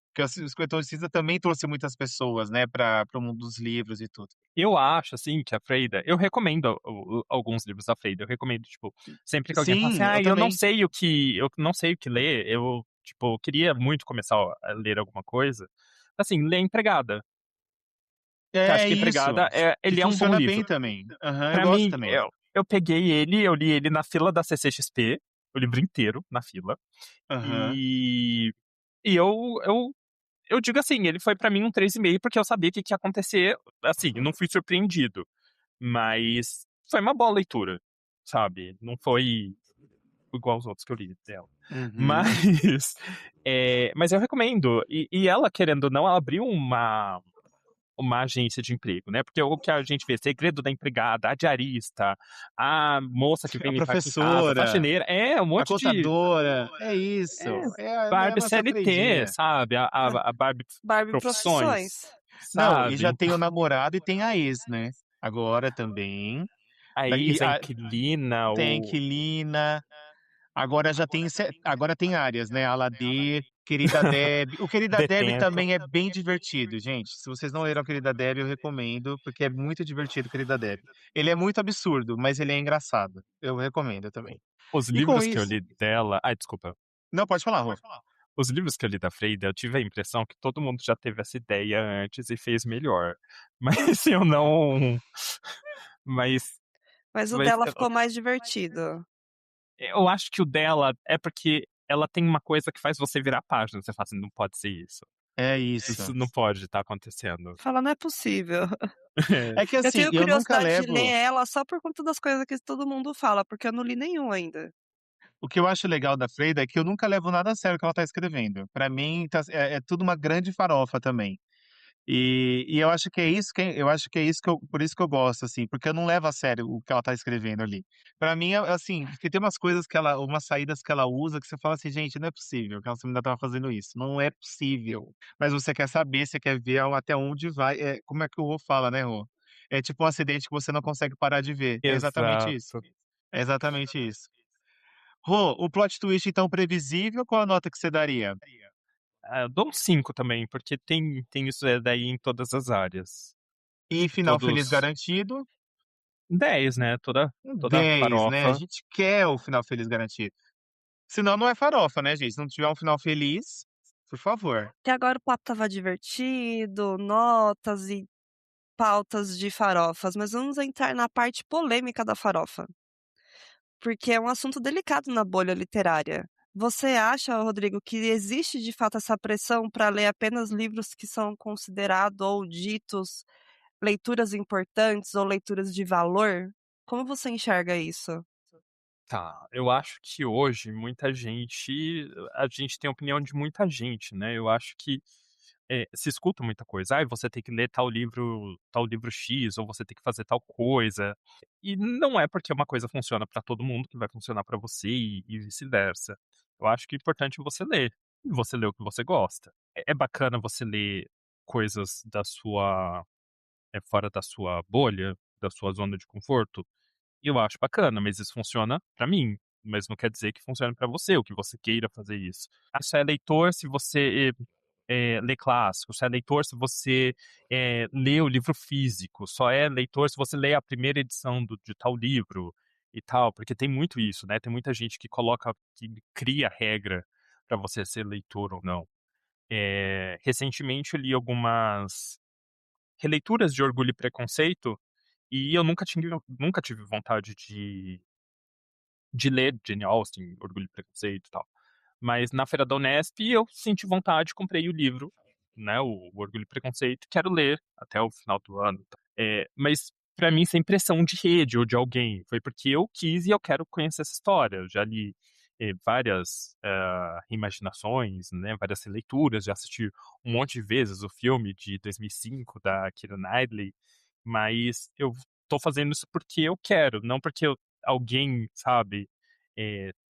Porque os 50 Tons de Cinza também trouxe muitas pessoas, né, para o mundo dos livros e tudo. Eu acho, assim, que a Freida eu recomendo alguns livros da Freida, eu recomendo, tipo, sempre que alguém fala assim: Sim, eu "Ai, também. eu não sei o que ler", eu, tipo, queria muito começar a ler alguma coisa, assim, lê Empregada, que eu acho É que isso, Empregada que ele é um bom funciona bem livro. também. Aham, eu Pra gosto mim, também. eu peguei ele, eu li ele na fila da CCXP, o livro inteiro na fila, Aham. e e eu digo assim, ele foi pra mim um 3,5 porque eu sabia que ia acontecer, assim, eu não fui surpreendido. Mas foi uma boa leitura, sabe, não foi igual os outros que eu li dela. Mas, Uhum. mas eu recomendo. E ela, querendo ou não, ela abriu uma agência de emprego, né, porque o que a gente vê, segredo da empregada, a diarista, a moça que vem A limpar aqui em casa, a professora, faxineira, um a monte de contadora, é é, isso, é a Barbie nossa CLT, Freidinha. sabe, É, a Barbie Barbie Profissões, Profissões. Não, e sabe. já tem Então, o namorado e tem a ex, né, agora também. a E Isa, a Inquilina, tem a o inquilina. Agora tem áreas, né, Aladê, Querida Deb. O Querida Deb Detento. também é bem divertido, gente. Se vocês não leram Querida Deb, eu recomendo, porque é muito divertido Querida Deb. Ele é muito absurdo, mas ele é engraçado. Eu recomendo também. Os E com livros que eu isso li dela desculpa. não, pode falar, Rô. Os livros que eu li da Freida, eu tive a impressão que todo mundo já teve essa ideia antes e fez melhor. Mas eu não mas Mas o mas dela ficou mais divertido. eu acho que o dela é porque ela tem uma coisa que faz você virar a página, você fala assim: "Não pode ser isso. É isso. Isso não pode estar acontecendo". Fala: "Não é possível". É que Eu assim, tenho eu nunca curiosidade de ler levo ela só por conta das coisas que todo mundo fala, porque eu não li nenhum ainda. o que eu acho legal da Freida é que eu nunca levo nada a sério o que ela tá escrevendo. Pra mim é tudo uma grande farofa também. E eu acho que é isso que eu por isso que eu gosto, assim, porque eu não levo a sério o que ela tá escrevendo ali. Pra mim assim, porque tem umas saídas que ela usa que você fala assim: "Gente, não é possível que essa menina estava fazendo isso, não é possível". Mas você quer saber, você quer ver até onde vai, como é que o Rô fala, né, Rô? É tipo um acidente que você não consegue parar de ver. É exatamente isso. Exato. É exatamente isso. Rô, o plot twist então previsível, qual a nota que você daria? Eu dou um 5 também, porque tem isso daí em todas as áreas. E final feliz Todos garantido? 10, né, Um toda 10, né, a farofa. gente quer o final feliz garantido. Senão não é farofa, né, gente, se não tiver um final feliz, por favor. Que agora o papo estava divertido, notas e pautas de farofas, mas vamos entrar na parte polêmica da farofa, porque é um assunto delicado na bolha literária. Você acha, Rodrigo, que existe de fato essa pressão para ler apenas livros que são considerados ou ditos leituras importantes ou leituras de valor? Como você enxerga isso? Tá, eu acho que hoje a gente tem a opinião de muita gente, né, eu acho que, se escuta muita coisa: "Ai, você tem que ler tal livro X, ou você tem que fazer tal coisa", e não é porque uma coisa funciona pra todo mundo que vai funcionar pra você e vice-versa. Eu acho que o importante é você ler, e você lê o que você gosta. É bacana você ler coisas fora da sua bolha, da sua zona de conforto, eu acho bacana, mas isso funciona pra mim, mas não quer dizer que funcione pra você, ou que você queira fazer isso. Só é leitor se você, lê clássico, só é leitor se você, lê o livro físico, só é leitor se você lê a primeira edição de tal livro e tal, porque tem muito isso, né, tem muita gente que cria regra pra você ser leitor ou não. Recentemente eu li algumas releituras de Orgulho e Preconceito, e eu nunca tive vontade de ler Jane Austen, Orgulho e Preconceito e tal. Mas na feira da Unesp eu senti vontade, comprei o livro, né, o Orgulho e Preconceito, quero ler até o final do ano. Mas pra mim sem pressão de rede ou de alguém, foi porque eu quis e eu quero conhecer essa história. Eu já li várias reimaginações, né, várias releituras, já assisti um monte de vezes o filme de 2005 da Keira Knightley, mas eu tô fazendo isso porque eu quero, não porque alguém, sabe,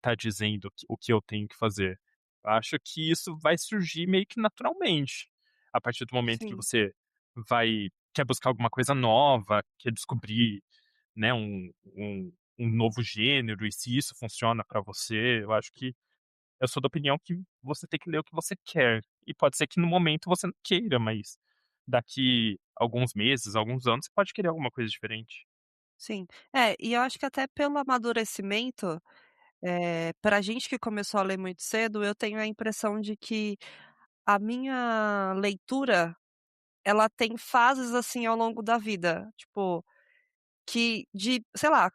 tá dizendo o que eu tenho que fazer. Eu acho que isso vai surgir meio que naturalmente, a partir do momento que Sim, você quer buscar alguma coisa nova, quer descobrir, né, um novo gênero, e se isso funciona pra você, eu acho que eu sou da opinião que você tem que ler o que você quer. E pode ser que no momento você não queira, mas daqui alguns meses, alguns anos, você pode querer alguma coisa diferente. sim. É, e eu acho que até pelo amadurecimento, pra gente que começou a ler muito cedo, eu tenho a impressão de que a minha leitura, ela tem fases, assim, ao longo da vida. Tipo, que de, sei lá,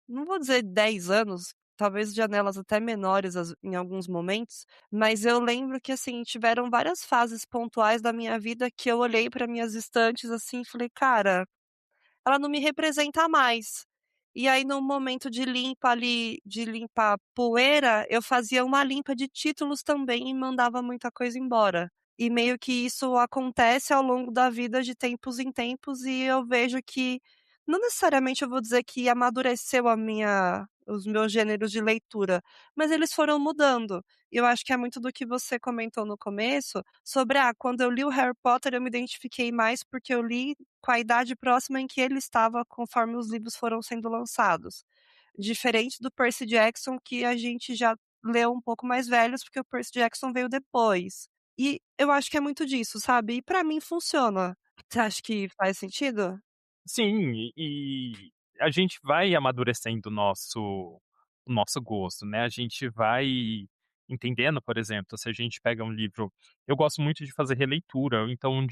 não vou dizer 10 anos, talvez janelas até menores em alguns momentos, mas eu lembro que, assim, tiveram várias fases pontuais da minha vida que eu olhei para minhas estantes, assim, e falei: "Cara, ela não me representa mais". E aí no momento de limpa ali, de limpar poeira, eu fazia uma limpa de títulos também e mandava muita coisa embora. E meio que isso acontece ao longo da vida de tempos em tempos e eu vejo que, não necessariamente eu vou dizer que amadureceu a minha os meus gêneros de leitura, mas eles foram mudando. E eu acho que é muito do que você comentou no começo, sobre, quando eu li o Harry Potter eu me identifiquei mais porque eu li com a idade próxima em que ele estava conforme os livros foram sendo lançados. Diferente do Percy Jackson, que a gente já leu um pouco mais velhos, porque o Percy Jackson veio depois. E eu acho que é muito disso, sabe, e pra mim funciona. Você acha que faz sentido? Sim, e a gente vai amadurecendo o nosso gosto, né, a gente vai entendendo, por exemplo, se a gente pega um livro, eu gosto muito de fazer releitura, ou então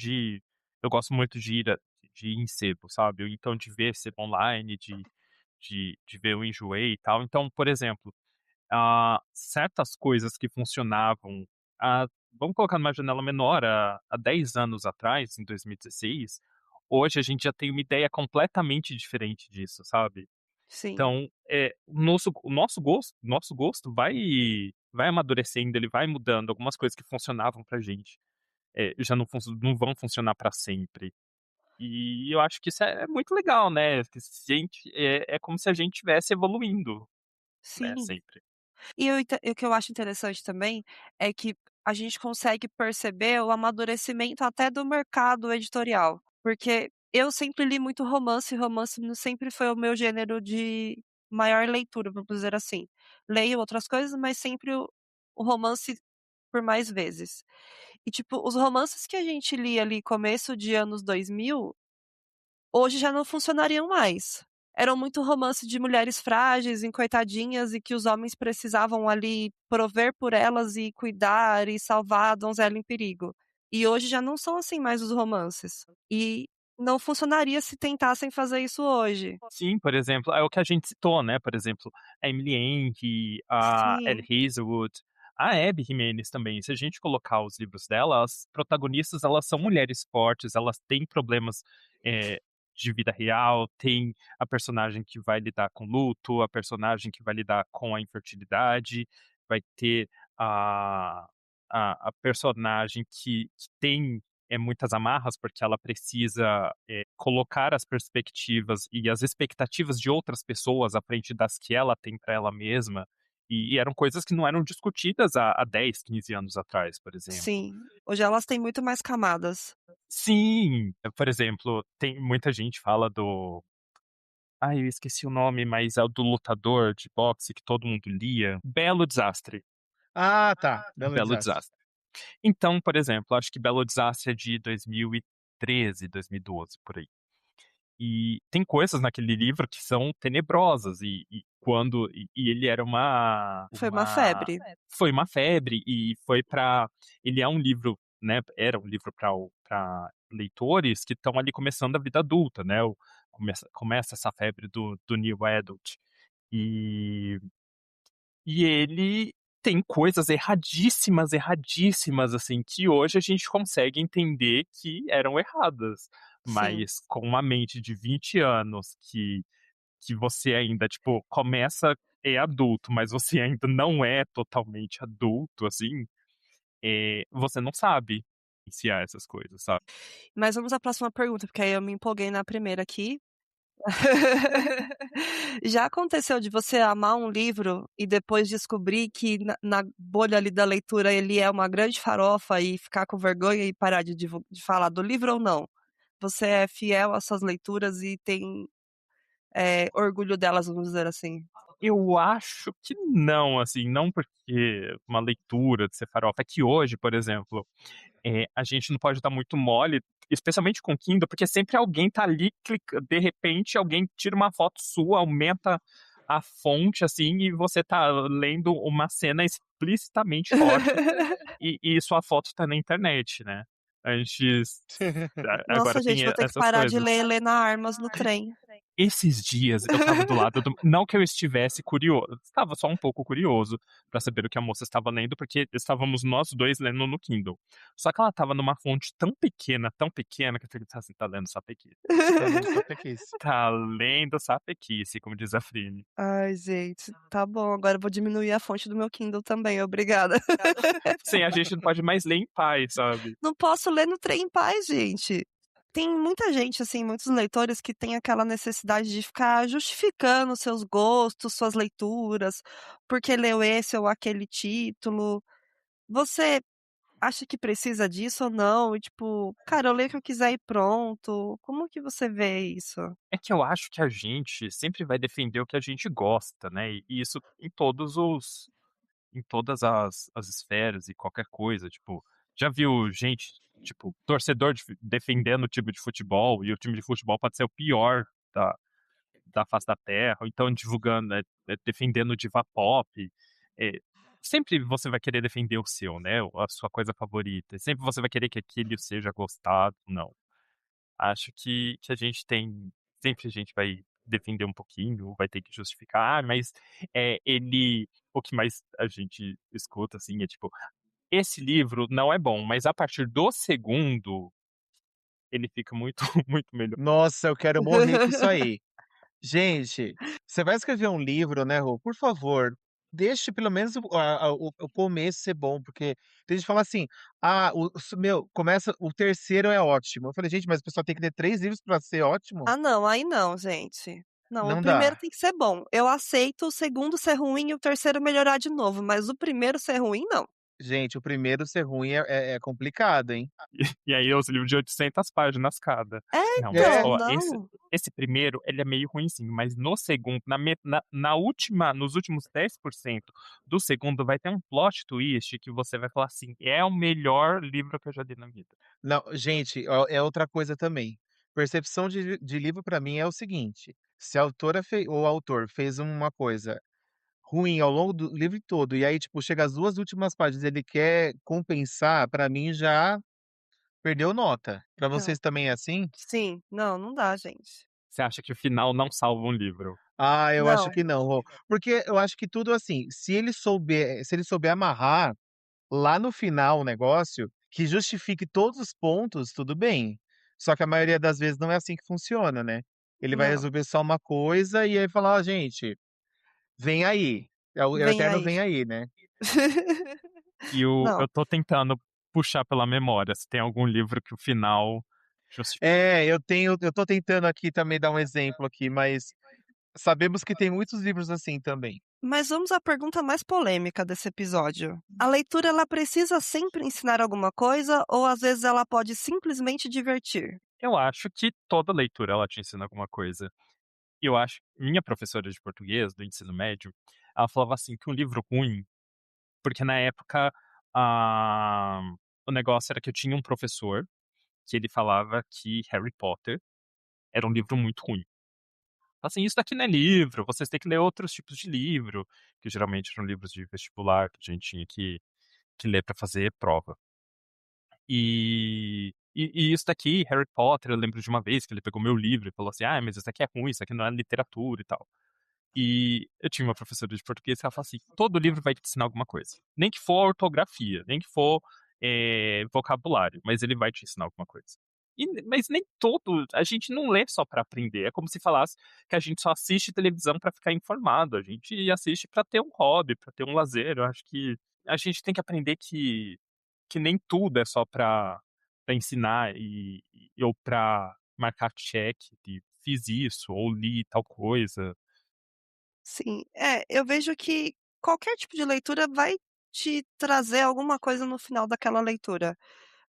eu gosto muito de ir em sebo, sabe, ou então de ver sebo online, de ver o Enjoei e tal. Então, por exemplo, certas coisas que funcionavam há vamos colocar numa janela menor, há 10 anos atrás, em 2016, hoje a gente já tem uma ideia completamente diferente disso, sabe. Sim, Então, o nosso gosto vai amadurecendo, ele vai mudando, algumas coisas que funcionavam pra gente, já não vão funcionar pra sempre. E eu acho que isso é muito legal, né, que se a gente é como se a gente estivesse evoluindo, né, sim. sempre. E o que eu acho interessante também, é que a gente consegue perceber o amadurecimento até do mercado editorial, porque eu sempre li muito romance, e romance não sempre foi o meu gênero de maior leitura, vamos dizer assim. Leio outras coisas, mas sempre o romance por mais vezes. E tipo, os romances que a gente lia ali começo de anos 2000 hoje já não funcionariam mais. Eram muito romance de mulheres frágeis, e coitadinhas e que os homens precisavam ali prover por elas e cuidar e salvar a donzela em perigo. E hoje já não são assim mais os romances. E não funcionaria se tentassem fazer isso hoje. Sim, por exemplo, é o que a gente citou, né, por exemplo, a Emily Henry, a Elle Sim, Hazelwood, a Abby Jimenez também, se a gente colocar os livros dela, as protagonistas, elas são mulheres fortes, elas têm problemas, eh, de vida real, tem a personagem que vai lidar com luto, a personagem que vai lidar com a infertilidade, vai ter a a personagem que tem, muitas amarras, porque ela precisa colocar as perspectivas e as expectativas de outras pessoas à frente das que ela tem para ela mesma, E eram coisas que não eram discutidas há 10, 15 anos atrás, por exemplo. Sim, hoje elas têm muito mais camadas. Sim, por exemplo, tem muita gente fala do eu esqueci o nome, mas é o do lutador de boxe que todo mundo lia, Belo Desastre, Ah, tá. Belo Belo desastre. Desastre. Então, por exemplo, acho que Belo Desastre é de 2013, 2012, por aí. E tem coisas naquele livro que são tenebrosas e ele era Foi uma uma febre. foi uma febre e foi para ele é um livro, né, era um livro para leitores que estão ali começando a vida adulta, né, começa essa febre do new adult. E ele tem coisas erradíssimas, erradíssimas, assim, que hoje a gente consegue entender que eram erradas. Sim. Mas com uma mente de 20 anos que você ainda, tipo, começa é adulto, mas você ainda não é totalmente adulto, assim, você não sabe iniciar essas coisas, sabe. Mas vamos à próxima pergunta, porque aí eu me empolguei na primeira aqui. Já aconteceu de você amar um livro e depois descobrir que na bolha ali da leitura ele é uma grande farofa e ficar com vergonha e parar de falar do livro ou não? Você é fiel às suas leituras e tem, orgulho delas, vamos dizer assim? Eu acho que não, assim, não porque uma leitura de ser farofa, é que hoje, por exemplo, a gente não pode dar muito mole, especialmente com Kindle, porque sempre alguém tá ali, de repente alguém tira uma foto sua, aumenta a fonte, assim, e você tá lendo uma cena explicitamente erótica e sua foto tá na internet, né. Antes, agora Nossa, gente, tem vou ter que essas parar de coisas. ler Helena Armas no trem. Esses dias eu estava do lado do não que eu estivesse curioso, estava só um pouco curioso pra saber o que a moça estava lendo, porque estávamos nós 2 lendo no Kindle. Só que ela estava numa fonte tão pequena, que eu falei: "Tá, você tá lendo sapequice. Tá lendo sapequice. Tá lendo sapequice", como diz a Frine. Ai, gente, tá bom, agora eu vou diminuir a fonte do meu Kindle também, obrigada. Sim, a gente não pode mais ler em paz, sabe. Não posso ler no trem em paz, gente. Tem muita gente, assim, muitos leitores que têm aquela necessidade de ficar justificando seus gostos, suas leituras, porque leu esse ou aquele título. Você acha que precisa disso ou não? E tipo, cara, eu leio o que eu quiser e pronto. Como que você vê isso? É que eu acho que a gente sempre vai defender o que a gente gosta, né, e isso em todas as esferas e qualquer coisa, tipo, já viu gente, tipo, torcedor defendendo o time de futebol, e o time de futebol pode ser o pior da da face da terra, ou então divulgando, defendendo diva pop, eh, sempre você vai querer defender o seu, né, a sua coisa favorita, sempre você vai querer que aquilo seja gostado, não. Acho que a gente tem sempre a gente vai defender um pouquinho, vai ter que justificar: mas, ele" o que mais a gente escuta, assim, é tipo: "Esse livro não é bom, mas a partir do segundo, ele fica muito muito melhor". Nossa, eu quero morrer com isso aí. Gente, você vai escrever um livro, né, Rô, por favor, deixe pelo menos o começo ser bom, porque tem gente que fala assim: "Ah, meu, começa o terceiro é ótimo". Eu falei: "Gente, mas o pessoal tem que ler 3 livros pra ser ótimo? Ah, não, aí não, gente. Não, o Não primeiro dá". tem que ser bom. Eu aceito o segundo ser ruim e o terceiro melhorar de novo, mas o primeiro ser ruim, não. Gente, o primeiro ser ruim é complicado, hein. E aí os livros de 800 páginas cada. É, Não, mas então, É. ó, não. esse primeiro, ele é meio ruinzinho, mas no segundo, na última nos últimos 10% do segundo vai ter um plot twist que você vai falar assim: "É o melhor livro que eu já li na vida". Não, gente, ó, é outra coisa também. Percepção de livro pra mim é o seguinte: se a autora ou o autor fez uma coisa ruim ao longo do livro todo, e aí, tipo, chega às 2 últimas páginas, ele quer compensar, pra mim já perdeu nota. Pra Não. vocês também é assim? Sim, não, não dá, gente. Você acha que o final não salva um livro? Ah, eu acho Não, que não, Rô. Porque eu acho que tudo assim, se ele souber amarrar lá no final o negócio, que justifique todos os pontos, tudo bem. Só que a maioria das vezes não é assim que funciona, né. Ele vai não. resolver só uma coisa e aí falar: "Ó gente, vem aí". É o Vem eterno aí. vem aí, né. E Não. eu tô tentando puxar pela memória se tem algum livro que o final justifica. Eu tô tentando aqui também dar um exemplo aqui, mas Sabemos que tem muitos livros assim também. Mas vamos à pergunta mais polêmica desse episódio. A leitura ela precisa sempre ensinar alguma coisa ou às vezes ela pode simplesmente divertir? Eu acho que toda leitura ela te ensina alguma coisa. Eu acho minha professora de português do ensino médio, ela falava assim que um livro ruim porque na época, ah, o negócio era que eu tinha um professor que ele falava que Harry Potter era um livro muito ruim. Assim: "Isso daqui não é livro, vocês têm que ler outros tipos de livro", que geralmente eram livros de vestibular que a gente tinha que ler pra fazer prova. E isso daqui, Harry Potter, eu lembro de uma vez que ele pegou meu livro e falou assim: "Ah, mas isso aqui é ruim, isso aqui não é literatura e tal". E eu tinha uma professora de português que ela falava assim: "Todo livro vai te ensinar alguma coisa, nem que for ortografia, nem que for, vocabulário, mas ele vai te ensinar alguma coisa". Mas nem todo a gente não lê só pra aprender, é como se falasse que a gente só assiste televisão pra ficar informado, a gente assiste pra ter um hobby, pra ter um lazer, eu acho que a gente tem que aprender que nem tudo é só pra ensinar ou pra marcar check de fiz isso ou li tal coisa. Sim, eu vejo que qualquer tipo de leitura vai te trazer alguma coisa no final daquela leitura.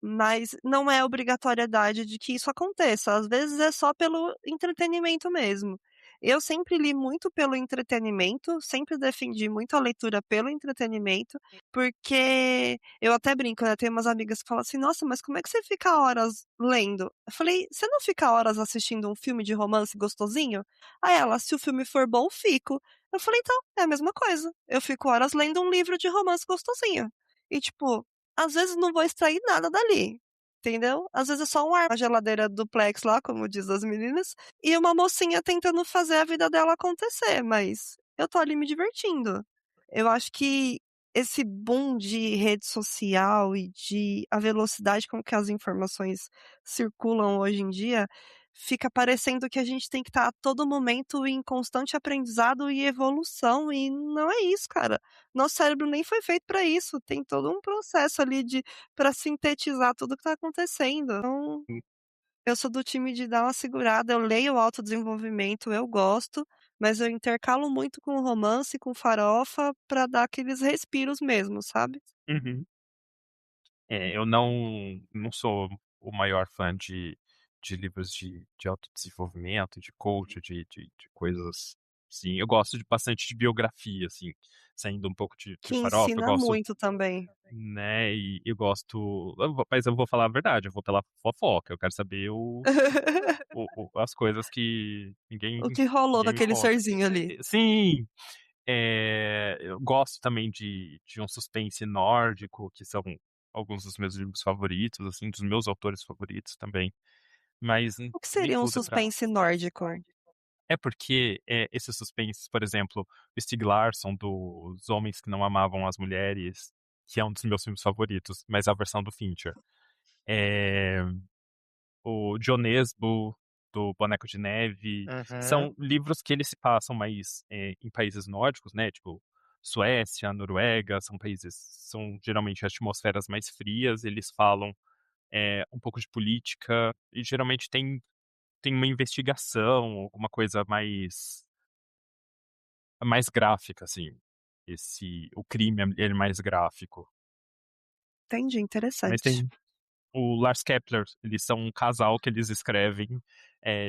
Mas não é obrigatoriedade de que isso aconteça, às vezes é só pelo entretenimento mesmo. Eu sempre li muito pelo entretenimento, sempre defendi muito a leitura pelo entretenimento, porque eu até brinco, né, tenho umas amigas que falam assim: "Nossa, mas como é que você fica horas lendo?" Eu falei: "Você não fica horas assistindo um filme de romance gostosinho?" Aí ela: "Se o filme for bom, fico." Eu falei: "Então, é a mesma coisa, eu fico horas lendo um livro de romance gostosinho." E tipo, às vezes não vou extrair nada dali, entendeu? Às vezes é só um ar na geladeira duplex lá, como diz as meninas, e uma mocinha tentando fazer a vida dela acontecer, mas eu tô ali me divertindo. Eu acho que esse boom de rede social e de a velocidade com que as informações circulam hoje em dia, fica parecendo que a gente tem que estar a todo momento em constante aprendizado e evolução, e não é isso, cara. Nosso cérebro nem foi feito para isso, tem todo um processo ali de para sintetizar tudo que tá acontecendo. Então, eu sou do time de dar uma segurada, eu leio autodesenvolvimento, eu gosto, mas eu intercalo muito com romance, com farofa, pra dar aqueles respiros mesmo, sabe. Uhum. Eu não sou o maior fã de livros de autodesenvolvimento, de coach, de coisas assim. Eu gosto de bastante de biografia, assim, saindo um pouco de Que farofa, eu ensina gosto, muito também. né, e eu gosto mas eu vou falar a verdade, eu vou pela fofoca, eu quero saber as coisas que O que rolou ninguém me naquele conta. serzinho ali. Sim, eu gosto também de um suspense nórdico, que são alguns dos meus livros favoritos, assim, dos meus autores favoritos também, mas O que nem seria um tudo é pra suspense nórdico? é porque, esses suspenses, por exemplo, o Stieg Larsson dos Homens que Não Amavam as Mulheres, que é um dos meus filmes favoritos, mas é a versão do Fincher. Eh o Dionesbo, do Boneco de Neve, Uhum. são livros que eles se passam mais, em países nórdicos, né, tipo Suécia, Noruega, são geralmente atmosferas mais frias, eles falam, um pouco de política e geralmente tem uma investigação, alguma coisa mais gráfica, assim. O crime ele é mais gráfico. Entendi, Mas interessante. tem o Lars Kepler, eles são um casal que eles escrevem,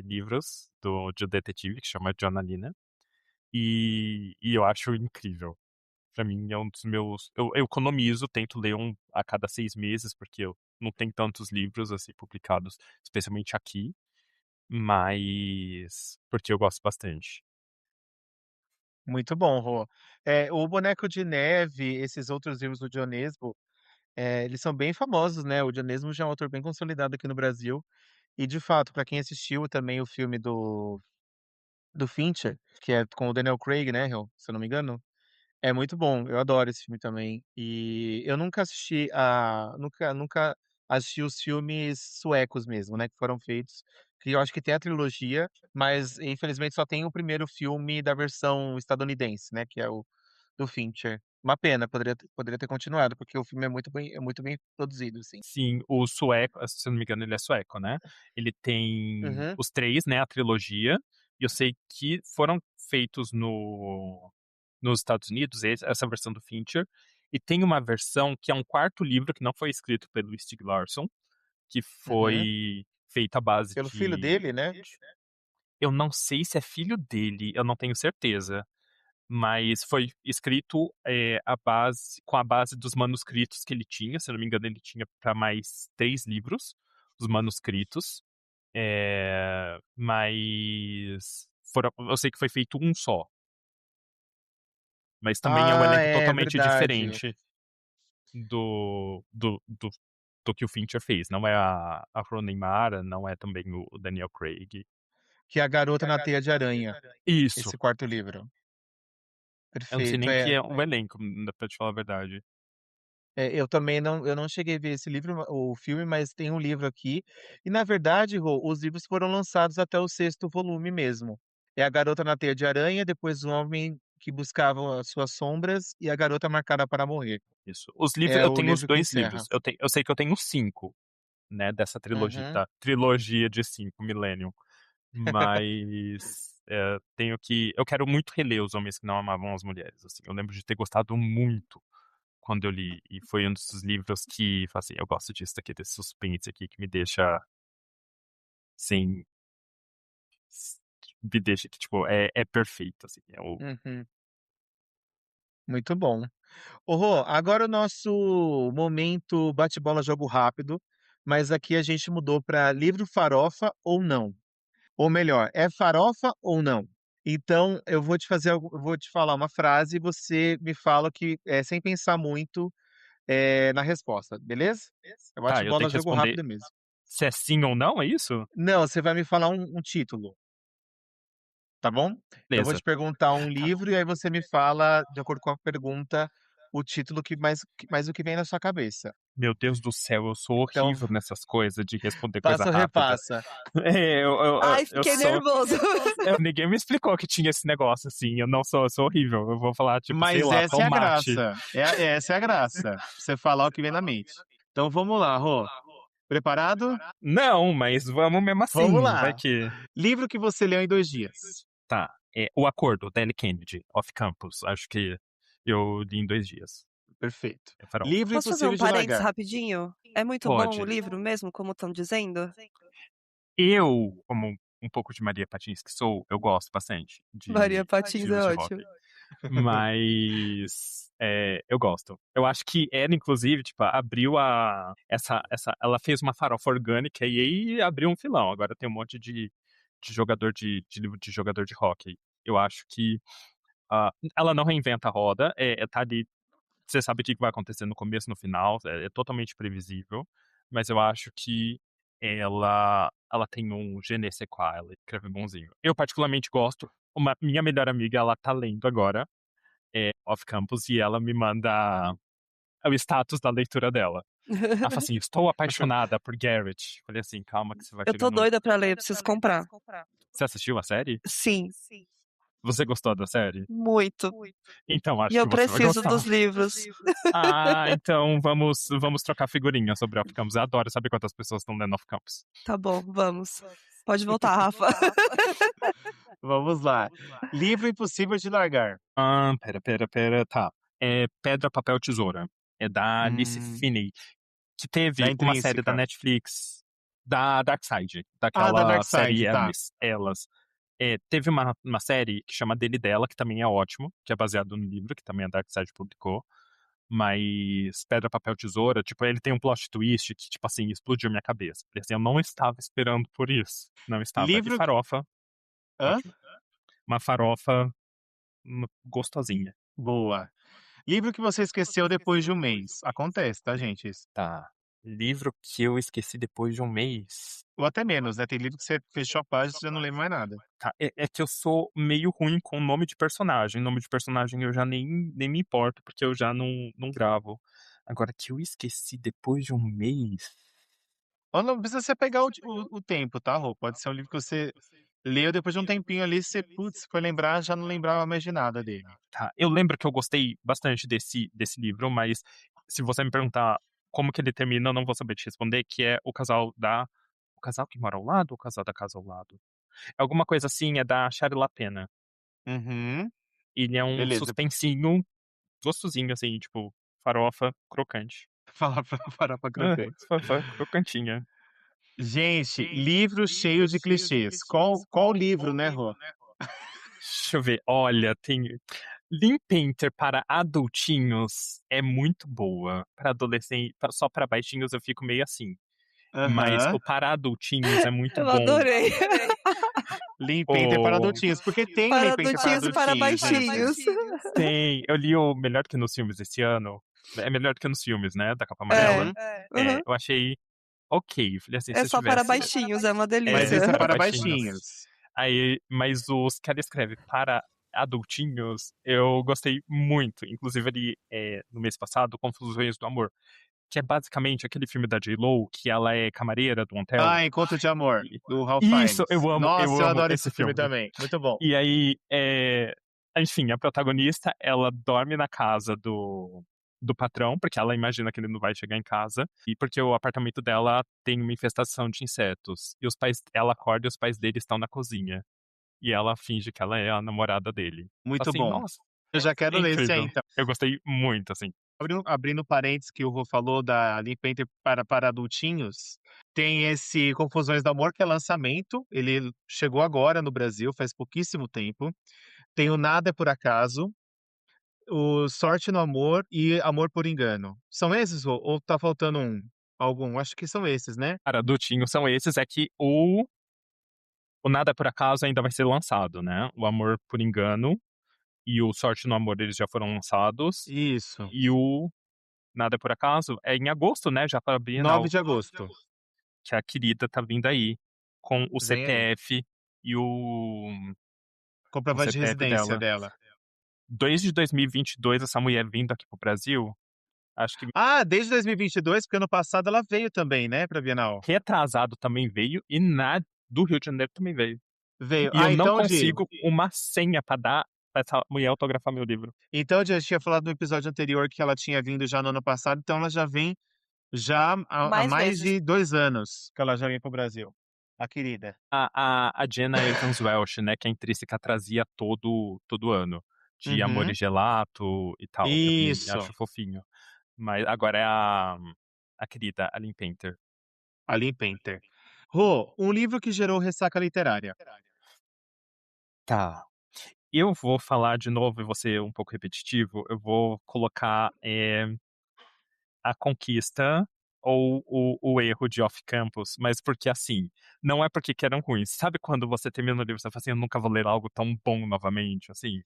livros de um detetive que chama John Alina, e eu acho incrível. Pra mim é um dos meus eu economizo, tento ler um a cada 6 meses, porque eu não tenho tantos livros, assim, publicados, especialmente aqui, mas porque eu gosto bastante. Muito bom, Rô. O Boneco de Neve, esses outros livros do Dionesbo, eles são bem famosos, né, o Dionesmo já é um autor bem consolidado aqui no Brasil, e de fato, para quem assistiu também o filme do Fincher, que é com o Daniel Craig, né, Rô, se eu não me engano, é muito bom, eu adoro esse filme também. E eu nunca assisti os filmes suecos mesmo, né, que foram feitos, que eu acho que tem a trilogia, mas infelizmente só tem o primeiro filme da versão estadunidense, né, que é o do Fincher. Uma pena, poderia ter continuado, porque o filme é muito bem produzido, assim. Sim, o sueco, se eu não me engano ele é sueco, né, ele tem Uhum. os 3, né, a trilogia, eu sei que foram feitos nos Estados Unidos, essa versão do Fincher, e tem uma versão que é um quarto livro que não foi escrito pelo Stieg Larsson, que Uhum. foi feita à base Pelo filho dele, né? eu não sei se é filho dele, eu não tenho certeza, mas foi escrito com a base dos manuscritos que ele tinha. Se eu não me engano, ele tinha para mais 3 livros, os manuscritos. Mas eu sei que foi feito um só. Mas também é um Ah, elenco é totalmente verdade. diferente do, do, do, do que o Fincher fez. Não é a Rooney Mara, não é também o Daniel Craig. Que é A Garota na Teia de Aranha, Isso. esse quarto livro. Eu não sei Perfeito, nem que é. é o elenco, pra te falar a verdade. Eu também não cheguei a ver esse livro, o filme, mas tem um livro aqui. E na verdade, Rô, os livros foram lançados até o sexto volume mesmo. É A Garota na Teia de Aranha, depois O Homem que Buscava as Suas Sombras e A Garota Marcada para Morrer. Isso. Os livros, É eu o tenho os livro que 2 livros. encerra. Eu sei que eu tenho 5, né, dessa trilogia, Uhum. da trilogia de 5, Millennium. Mas eu quero muito reler Os Homens que Não Amavam as Mulheres. Assim. Eu lembro de ter gostado muito quando eu li, e foi um desses livros que, assim, eu gosto disso aqui, desse suspense aqui que me deixa sem, me deixa que, tipo, é perfeito, assim. Uhum. Muito bom. Ô Rô, agora o nosso momento bate-bola jogo rápido, mas aqui a gente mudou para livro farofa ou não. Ou melhor, é farofa ou não? Então eu vou te falar uma frase e você me fala que, sem pensar muito, na resposta, beleza? É Tá, eu tenho bate-bola que jogo responder rápido mesmo. se é sim ou não, é isso? Não, você vai me falar um título, tá bom? Eu vou Beleza. te perguntar um Tá. livro e aí você me fala, de acordo com a pergunta, o título mais o que vem na sua cabeça. Meu Deus do céu, eu sou Então, horrível nessas coisas de responder coisa passa ou rápida. repassa. Ai, Eu fiquei sou. nervoso. Ninguém me explicou que tinha esse negócio assim. Eu sou horrível. Eu vou falar, tipo, sei Mas lá, essa é a tomate. graça, essa é a graça, você falar o que vem na mente. Então vamos lá, Rô, preparado? Não, mas vamos mesmo Vamos assim. Vai lá. que. Livro que você leu em 2 dias. Tá. O Acordo, Danny Kennedy, Off Campus. Acho que eu li em 2 dias. Perfeito. É farofa. Livro Posso fazer um Impossível de parênteses Largar. rapidinho? É muito bom o Pode. livro mesmo, como estão dizendo? Eu, como um pouco de Maria Patins que sou, eu gosto bastante Maria de Patins é livros de ótimo. rock. Mas eu gosto. Eu acho que ela, inclusive, tipo, abriu ela fez uma farofa orgânica e aí abriu um filão. Agora tem um monte de jogador de livro de jogador de hockey. Eu acho que ela não reinventa a roda, tá ali, você sabe o que vai acontecer no começo e no final, é totalmente previsível, mas eu acho que ela tem um je ne sais quoi, ela escreve bonzinho. Eu particularmente gosto, minha melhor amiga, ela tá lendo agora, Off Campus, e ela me manda o status da leitura dela. Ela fala assim, estou apaixonada por Garrett. Falei assim, calma que você vai Eu chegar tô no... doida pra ler, eu preciso comprar. Você assistiu a série? Sim, Você gostou da série? muito. Então E acho que eu você vai preciso dos gostar. livros. Ah, então vamos trocar figurinha sobre Off Campus. Eu adoro saber quantas pessoas estão lendo Off Campus. Tá bom, vamos. Pode voltar, Rafa. Vamos lá. Livro Impossível de Largar. Pera. Tá. É Pedra, Papel, Tesoura. É da Alice Hum, Finney, que da teve uma série da Intrínseca. Netflix, da Dark Side, Ah, da daquela Dark série Side, tá. Elas. Teve uma série que chama Dele e Dela, que também é ótimo, que é baseado no livro, que também a Dark Side publicou. Mas Pedra, Papel, Tesoura, tipo, ele tem um plot twist que, tipo assim, explodiu minha cabeça. Falei assim, eu não estava esperando por isso. Não estava. E Livro farofa, hã? ótimo. Uma farofa gostosinha. Boa. Livro que você esqueceu depois de um mês. Acontece, tá, gente, isso. Tá. Livro que eu esqueci depois de um mês. Ou até menos, né, tem livro que você fechou a página e você já não lembra mais nada. Tá, é que eu sou meio ruim com nome de personagem. Nome de personagem eu já nem me importo, porque eu já não gravo. Agora, que eu esqueci depois de um mês. Ou não precisa você pegar o tempo, tá, Rô, pode ser um livro que você leu, depois de um tempinho ali, você, putz, foi lembrar, já não lembrava mais de nada dele. Tá, eu lembro que eu gostei bastante desse livro, mas se você me perguntar como que ele termina, eu não vou saber te responder, que é o casal que mora ao lado ou o casal da casa ao lado? Alguma coisa assim, é da Shari LaPena. Uhum. Ele é um Beleza. suspensinho gostosinho, assim, tipo, farofa crocante. Farofa crocante. Farofa crocantinha. Gente, livro cheio de clichês. Qual livro, né, Rô? Deixa eu ver, olha, tem Lean Painter para adultinhos é muito boa. Para adolescente, só para baixinhos eu fico meio assim. Mas Aham. o para adultinhos é muito Eu bom. adorei. Lean Painter para O adultinhos, porque tem Para Lean Painter para adultinhos e para adultinhos, gente. baixinhos. Tem, eu li o Melhor que nos Filmes esse ano. É melhor que nos filmes, né? Da capa amarela. É. Uhum. Uhum. Eu achei ok. Falei assim, É se eu só para tivesse. baixinhos, é uma Mas delícia. esse é Para para baixinhos. baixinhos. Aí, mas os que ela escreve para adultinhos, eu gostei muito. Inclusive, ali, no mês passado, Confusões do Amor, que é basicamente aquele filme da J-Lo, que ela é camareira do hotel. Ah, Encontro de Amor, E- do Ralph Isso, Fiennes. eu Nossa, eu amo adoro esse esse filme filme. também. Muito bom. E aí, enfim, a protagonista, ela dorme na casa do patrão, porque ela imagina que ele não vai chegar em casa, e porque o apartamento dela tem uma infestação de insetos. E ela acorda e os pais dele estão na cozinha. E ela finge que ela é a namorada dele. Muito Assim, bom. nossa, Eu já é quero ler esse aí, incrível. então. Eu gostei muito, assim. Abrindo parênteses que o Rô falou da Lean Painter para adultinhos, tem esse Confusões do Amor, que é lançamento. Ele chegou agora no Brasil, faz pouquíssimo tempo. Tem o Nada é por Acaso, o Sorte no Amor e Amor por Engano. São esses, Rô? Ou tá faltando um? Algum? Acho que são esses, né? Para adultinhos são esses, é que o Nada é por Acaso ainda vai ser lançado, né? O Amor por Engano e o Sorte no Amor, eles já foram lançados. Isso. E o Nada é por Acaso é em agosto, né? Já para a 9 Bienal, de agosto. que a querida tá vindo aí com o Vem aí. CPF e o Comprovante de CPF residência dela. dela. Desde 2022, essa mulher vindo aqui pro Brasil, acho que Ah, desde 2022, porque ano passado ela veio também, né, pra Bienal. retrasado também veio e do Rio de Janeiro também veio. Veio. E eu Ah, não então, consigo uma senha pra dar pra essa mulher autografar meu livro. Eu já tinha falado no episódio anterior que ela tinha vindo já no ano passado, então ela já vem já há Mais mais vezes. de 2 anos que ela já vem pro Brasil, a querida. A Jenna Evans Welsh, né, que é a intrínseca trazia todo ano. De Amor Uhum. e Gelato e tal, que eu também Isso, acho fofinho. Mas agora é a querida Aline Painter. a Lynn Painter. Rô, um livro que gerou ressaca literária. Tá. Eu vou falar de novo e vou ser um pouco repetitivo. Eu vou colocar A Conquista ou o Erro de Off Campus, mas porque assim, não é porque que eram ruins. Sabe quando você termina o livro e você fala assim, eu nunca vou ler algo tão bom novamente, assim?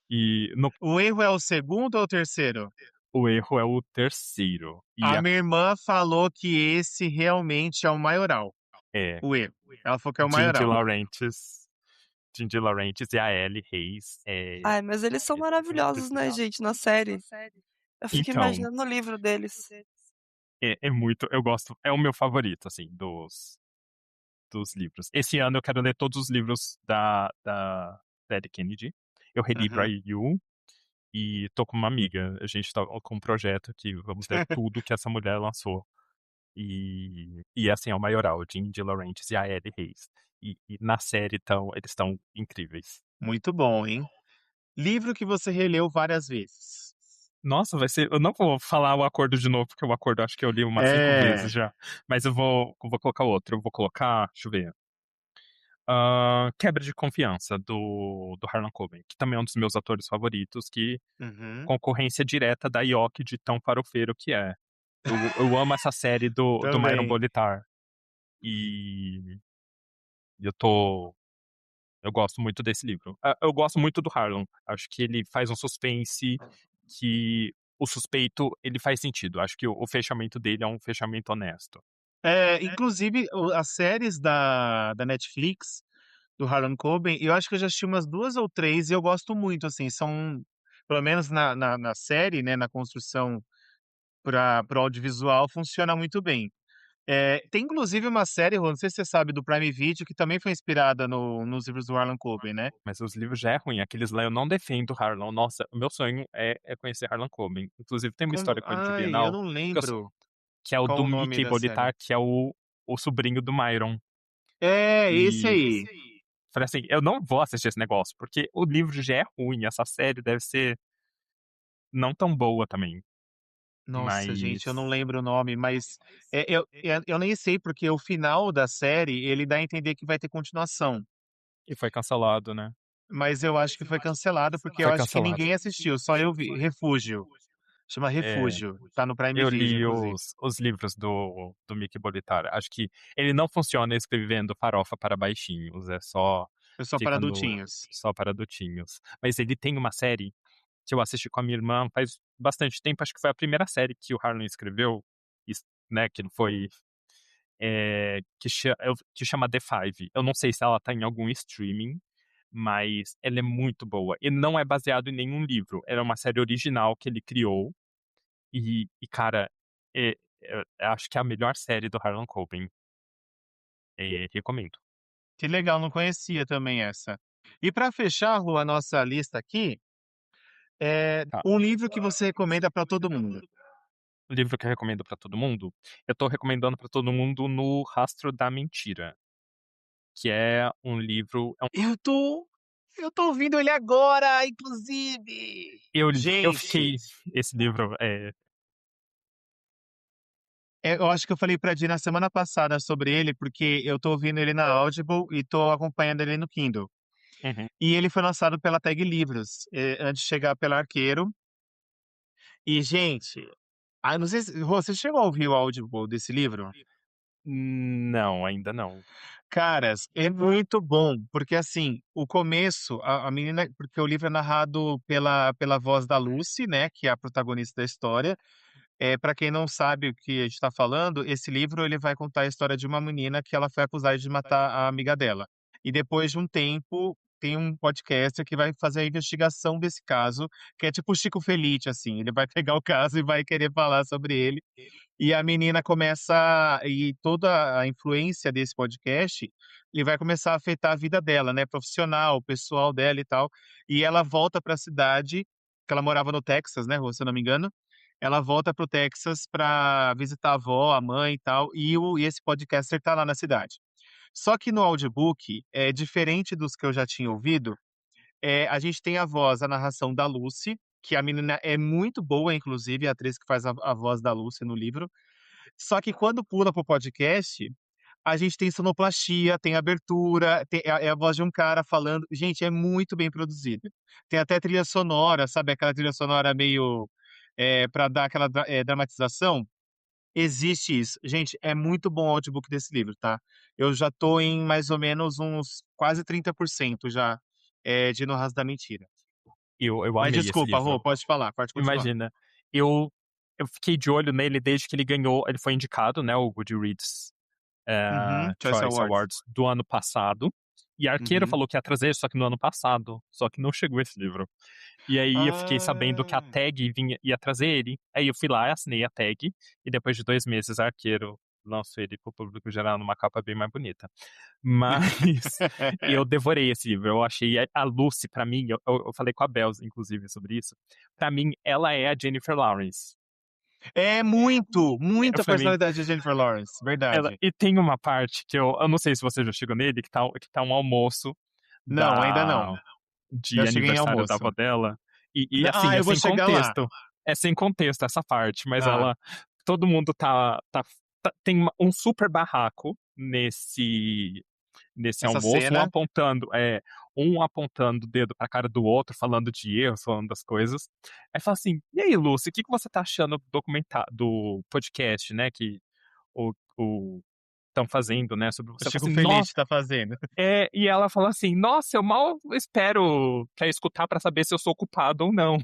E O erro é o segundo ou o terceiro? o erro é o terceiro. E A minha irmã falou que esse realmente é o maioral, é o erro. Ela falou que é o Jim de maioral. Laurentiis, Jim de Laurentiis e a Ellie Reis. Ai, mas eles são maravilhosos, né, gente, na série. Eu fico Então, imaginando o livro deles. é muito, eu gosto, é o meu favorito, assim, dos livros. Esse ano eu quero ler todos os livros da Ellie Kennedy. Eu reli Uhum. Brian Yu e tô com uma amiga. A gente tá com um projeto que vamos ler tudo que essa mulher lançou. E assim, é o maioral, o Jim de Laurentiis e a Ellie Reis. E na série, eles estão incríveis. Muito bom, hein? Livro que você releu várias vezes. Nossa, vai ser. Eu não vou falar o acordo de novo, porque o acordo eu acho que eu li umas 5 vezes É. já. Mas eu vou colocar outro. Eu vou colocar. Deixa eu ver. Quebra de Confiança, do Harlan Coben, que também é um dos meus atores favoritos, que Uhum. concorrência direta da Yoki de tão farofeiro que é. Eu amo essa série do Myron Também. Bolitar. E eu tô. Eu gosto muito desse livro. Eu gosto muito do Harlan. Acho que ele faz um suspense que o suspeito, ele faz sentido. Acho que o fechamento dele é um fechamento honesto. Inclusive, as séries da Netflix, do Harlan Coben, eu acho que eu já assisti umas 2 ou 3 e eu gosto muito, assim, são pelo menos na série, né, na construção para o audiovisual, funciona muito bem. Tem inclusive uma série, Rô, não sei se você sabe, do Prime Video, que também foi inspirada nos livros do Harlan Coben, né. Mas os livros já é ruim. Aqueles lá eu não defendo Harlan. Nossa, o meu sonho é conhecer Harlan Coben. Inclusive, tem uma Como história com ele de ai, eu Bienal, não que, lembro que é o qual do o nome Mickey da série. Bolitar, que é o sobrinho do Myron. É, esse E aí. Falei assim: "Eu não vou assistir esse negócio, porque o livro já é ruim, essa série deve ser não tão boa também". Nossa, gente, eu não Mas lembro o nome, mas, eu nem sei, porque o final da série, ele dá a entender que vai ter continuação, e foi cancelado, né. mas eu acho que foi cancelado, porque eu Foi acho que cancelado. ninguém assistiu, só eu vi. Refúgio, chama É, Refúgio, tá no Prime eu Video, li inclusive. os livros do Mickey Bolitar. Acho que ele não funciona escrevendo farofa para baixinhos, é só Foi só para fica no adultinhos. só para adultinhos. Mas ele tem uma série que eu assisti com a minha irmã faz bastante tempo, acho que foi a primeira série que o Harlan escreveu, né, que ele foi, que chama The Five. Eu não sei se ela tá em algum streaming, mas ela é muito boa. E não é baseado em nenhum livro, era uma série original que ele criou, cara, acho que é a melhor série do Harlan Coben, recomendo. Que legal, não conhecia também essa. E para fechar, Rô, a nossa lista aqui, Tá. um livro que você recomenda para todo mundo. O livro que eu recomendo pra todo mundo, eu tô recomendando pra todo mundo No Rastro da Mentira, que é um livro Eu tô eu tô ouvindo ele agora, inclusive. eu Gente, fiquei esse livro, eu acho que eu falei pra Di na semana passada sobre ele, porque eu tô ouvindo ele na Audible e tô acompanhando ele no Kindle. uhum. E ele foi lançado pela Tag Livros, antes de chegar pela Arqueiro. E, gente, não sei se Rô, você chegou a ouvir o Audible desse livro? Não, ainda não. Caras, é muito bom, porque, assim, o começo, a menina porque o livro é narrado pela voz da Lucy, né, que é a protagonista da história. Pra quem não sabe o que a gente tá falando, esse livro ele vai contar a história de uma menina que ela foi acusada de matar a amiga dela. E depois de um tempo, tem um podcaster que vai fazer a investigação desse caso, que é tipo o Chico Felice, assim, ele vai pegar o caso e vai querer falar sobre ele. E a menina começa e toda a influência desse podcast, ele vai começar a afetar a vida dela, né, profissional, pessoal dela e tal. E ela volta pra cidade, que ela morava no Texas, né, Rô, se eu não me engano. Ela volta para o Texas pra visitar a avó, a mãe e tal, e esse podcaster tá lá na cidade. Só que no audiobook, é diferente dos que eu já tinha ouvido, a gente tem a voz, a narração da Lucy, que a menina é muito boa, inclusive, a atriz que faz a voz da Lucy no livro. Só que quando pula para o podcast, a gente tem sonoplastia, tem abertura, é a voz de um cara falando. Gente, é muito bem produzido. Tem até trilha sonora, sabe aquela trilha sonora meio, pra dar aquela dramatização? Existe isso. Gente, é muito bom o audiobook desse livro, tá. Eu já tô em mais ou menos uns quase 30% já, de No Rastro da Mentira. Eu Mas amei esse desculpa, Rô, livro. pode falar, pode continuar. Imagina, eu eu fiquei de olho nele desde que ele foi indicado, né, o Goodreads, Uhum, Choice Choice Awards. Awards do ano passado, e a Arqueiro Uhum. falou que ia trazer, só que no ano passado, só que não chegou esse livro. E aí eu fiquei sabendo que a Ah. Tag ia trazer ele, aí eu fui lá, assinei a Tag, e depois de 2 meses a Arqueiro lançou ele para o público geral numa capa bem mais bonita. Mas eu devorei esse livro, eu achei a Lucy pra mim, eu falei com a Bels inclusive sobre isso, pra mim ela é a Jennifer Lawrence. É muito, Eu muita falei personalidade de Jennifer Lawrence, ela verdade. e tem uma parte que eu não sei se você já chegou nele, que tá um almoço Não, ainda não. da Já de cheguei em aniversário da almoço. avó dela, e assim, Eu vou chegar lá. é sem contexto essa parte, mas Tá. ela todo mundo tem um super barraco nesse Essa almoço, cena, um apontando o dedo pra cara do outro, falando de erros, falando das coisas. Aí fala assim: "E aí, Lúcia, o que que você tá achando do podcast, né, que o estão fazendo, né, sobre o você?" Eu Chico falo assim: "Nossa", Felice tá fazendo. e ela fala assim: "Nossa, eu mal espero pra escutar pra saber se eu sou culpado ou não",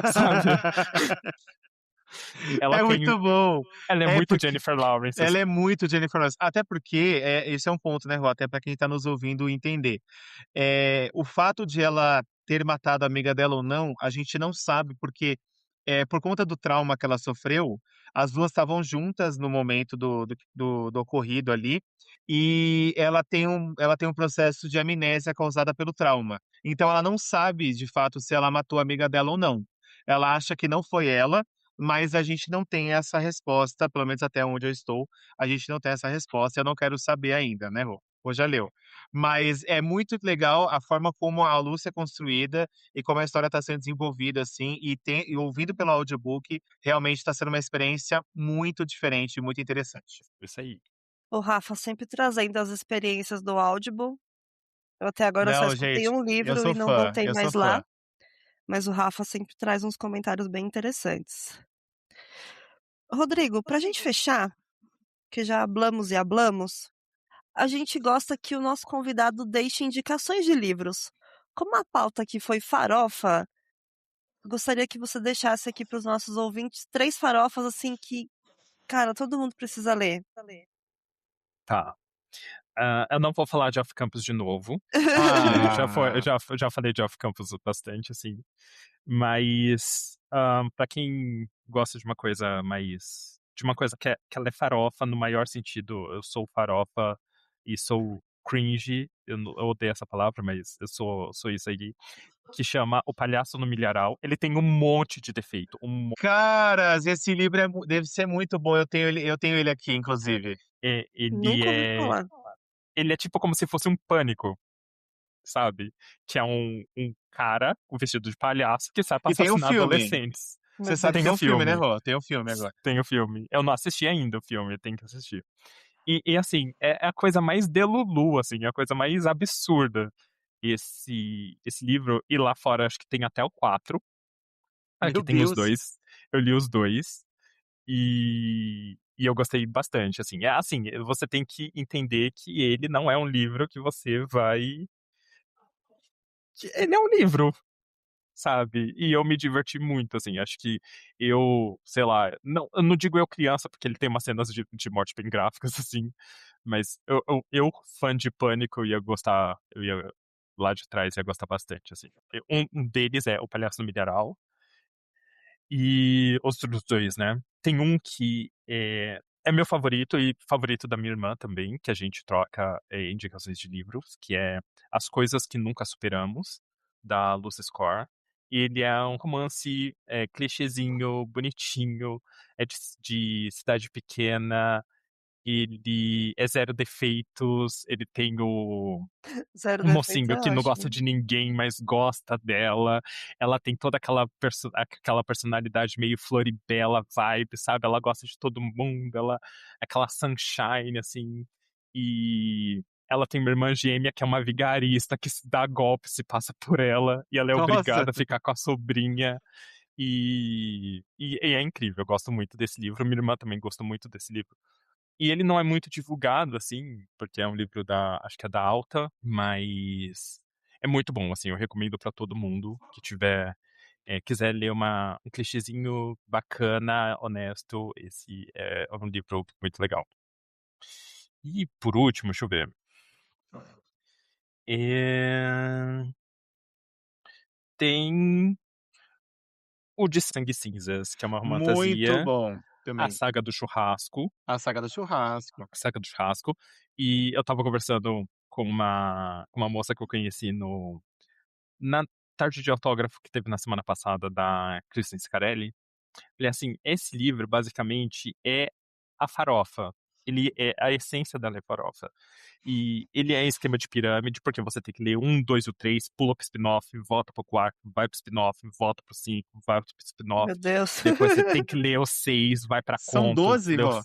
sabe. Ela É tem muito bom. ela é É muito porque Jennifer Lawrence, ela assim. é muito Jennifer Lawrence, até porque, esse é um ponto, né, Rô, até pra quem tá nos ouvindo entender. O fato de ela ter matado a amiga dela ou não, a gente não sabe, porque, por conta do trauma que ela sofreu, as 2 estavam juntas no momento do ocorrido ali, e ela tem um processo de amnésia causada pelo trauma. Então ela não sabe, de fato, se ela matou a amiga dela ou não. Ela acha que não foi ela, mas a gente não tem essa resposta, pelo menos até onde eu estou, a gente não tem essa resposta, eu não quero saber ainda, né, Rô. ou já leu. Mas é muito legal a forma como a Lúcia é construída e como a história está sendo desenvolvida, assim, e ouvindo pelo audiobook, realmente está sendo uma experiência muito diferente e muito interessante. Isso aí. O Rafa sempre trazendo as experiências do Audible. Eu até agora só Não, escutei gente, um livro e não voltei eu sou mais lá, fã. mas o Rafa sempre traz uns comentários bem interessantes. Rodrigo, pra gente fechar, que já hablamos e hablamos, a gente gosta que o nosso convidado deixe indicações de livros. Como a pauta aqui foi farofa, gostaria que você deixasse aqui para os nossos ouvintes 3 farofas, assim, que, cara, todo mundo precisa ler. Tá. Eu não vou falar de Off Campus de novo, porque eu Ah, já falei de Off Campus bastante, assim. Mas, pra quem gosta de uma coisa mais. De uma coisa que ela é farofa no maior sentido, eu sou farofa e sou cringe, eu odeio essa palavra, mas eu sou isso aí, que chama O Palhaço no Milharal. Ele tem um monte de defeito, caras, esse livro deve ser muito bom. Eu tenho ele aqui, inclusive. é, ele Nunca ouvi é. falar. Ele é tipo como se fosse um pânico, sabe? Que é um cara com vestido de palhaço que sai pra E tem um assassinar filme. adolescentes. Meu Você sabe que Tem tem o um filme, né, filme. Rô? Tem um filme agora. Tem o filme. Eu não assisti ainda o filme, tem que assistir. E assim, é a coisa mais delulu, assim, é a coisa mais absurda. Esse livro, e lá fora acho que tem até o 4. Meu Aqui tem os Deus. dois. Eu li os dois. E eu gostei bastante, assim. É assim, você tem que entender que ele não é um livro que você vai. Ele é um livro, sabe? E eu me diverti muito, assim. Acho que sei lá, não, eu não digo eu criança, porque ele tem umas cenas de morte bem gráficas, assim. Mas fã de Pânico, ia gostar. Eu ia lá de trás, ia gostar bastante, assim. Um deles é O Palhaço no Milharal. E os outros dois, né? Tem um que é meu favorito e favorito da minha irmã também, que a gente troca indicações de livros, que é As Coisas que Nunca Superamos, da Lucy Score. E ele é um romance clichêzinho, bonitinho, é de cidade pequena, ele é zero defeitos, ele tem Zero um defeitos mocinho é que não gosta ótimo. de ninguém, mas gosta dela. Ela tem toda aquela personalidade meio Floribela vibe, sabe? Ela gosta de todo mundo, ela aquela sunshine, assim. E ela tem uma irmã gêmea que é uma vigarista que se dá golpe, se passa por ela, e ela é Nossa. obrigada a ficar com a sobrinha. E é incrível, eu gosto muito desse livro. Minha irmã também gosta muito desse livro. E ele não é muito divulgado, assim, porque é um livro acho que é da Alta, mas é muito bom, assim, eu recomendo pra todo mundo que quiser ler um clichêzinho bacana, honesto, esse é um livro muito legal. E por último, deixa eu ver. É, Tem o de Sangue e Cinzas, que é uma Muito fantasia, bom a também. saga do churrasco, A Saga do Churrasco. saga do churrasco, e eu tava conversando com uma moça que eu conheci na tarde de autógrafo que teve na semana passada da Kristen Scarelli. Ele assim, esse livro basicamente é a farofa. Ele é a essência dela é farofa. E ele é em esquema de pirâmide, porque você tem que ler um, dois, o três, pula pro spin-off, volta pro quarto, vai pro spin-off, volta pro cinco, vai pro spin-off. Meu Deus. Depois você tem que ler o seis, vai pra São conto, 12, lê o... Rô?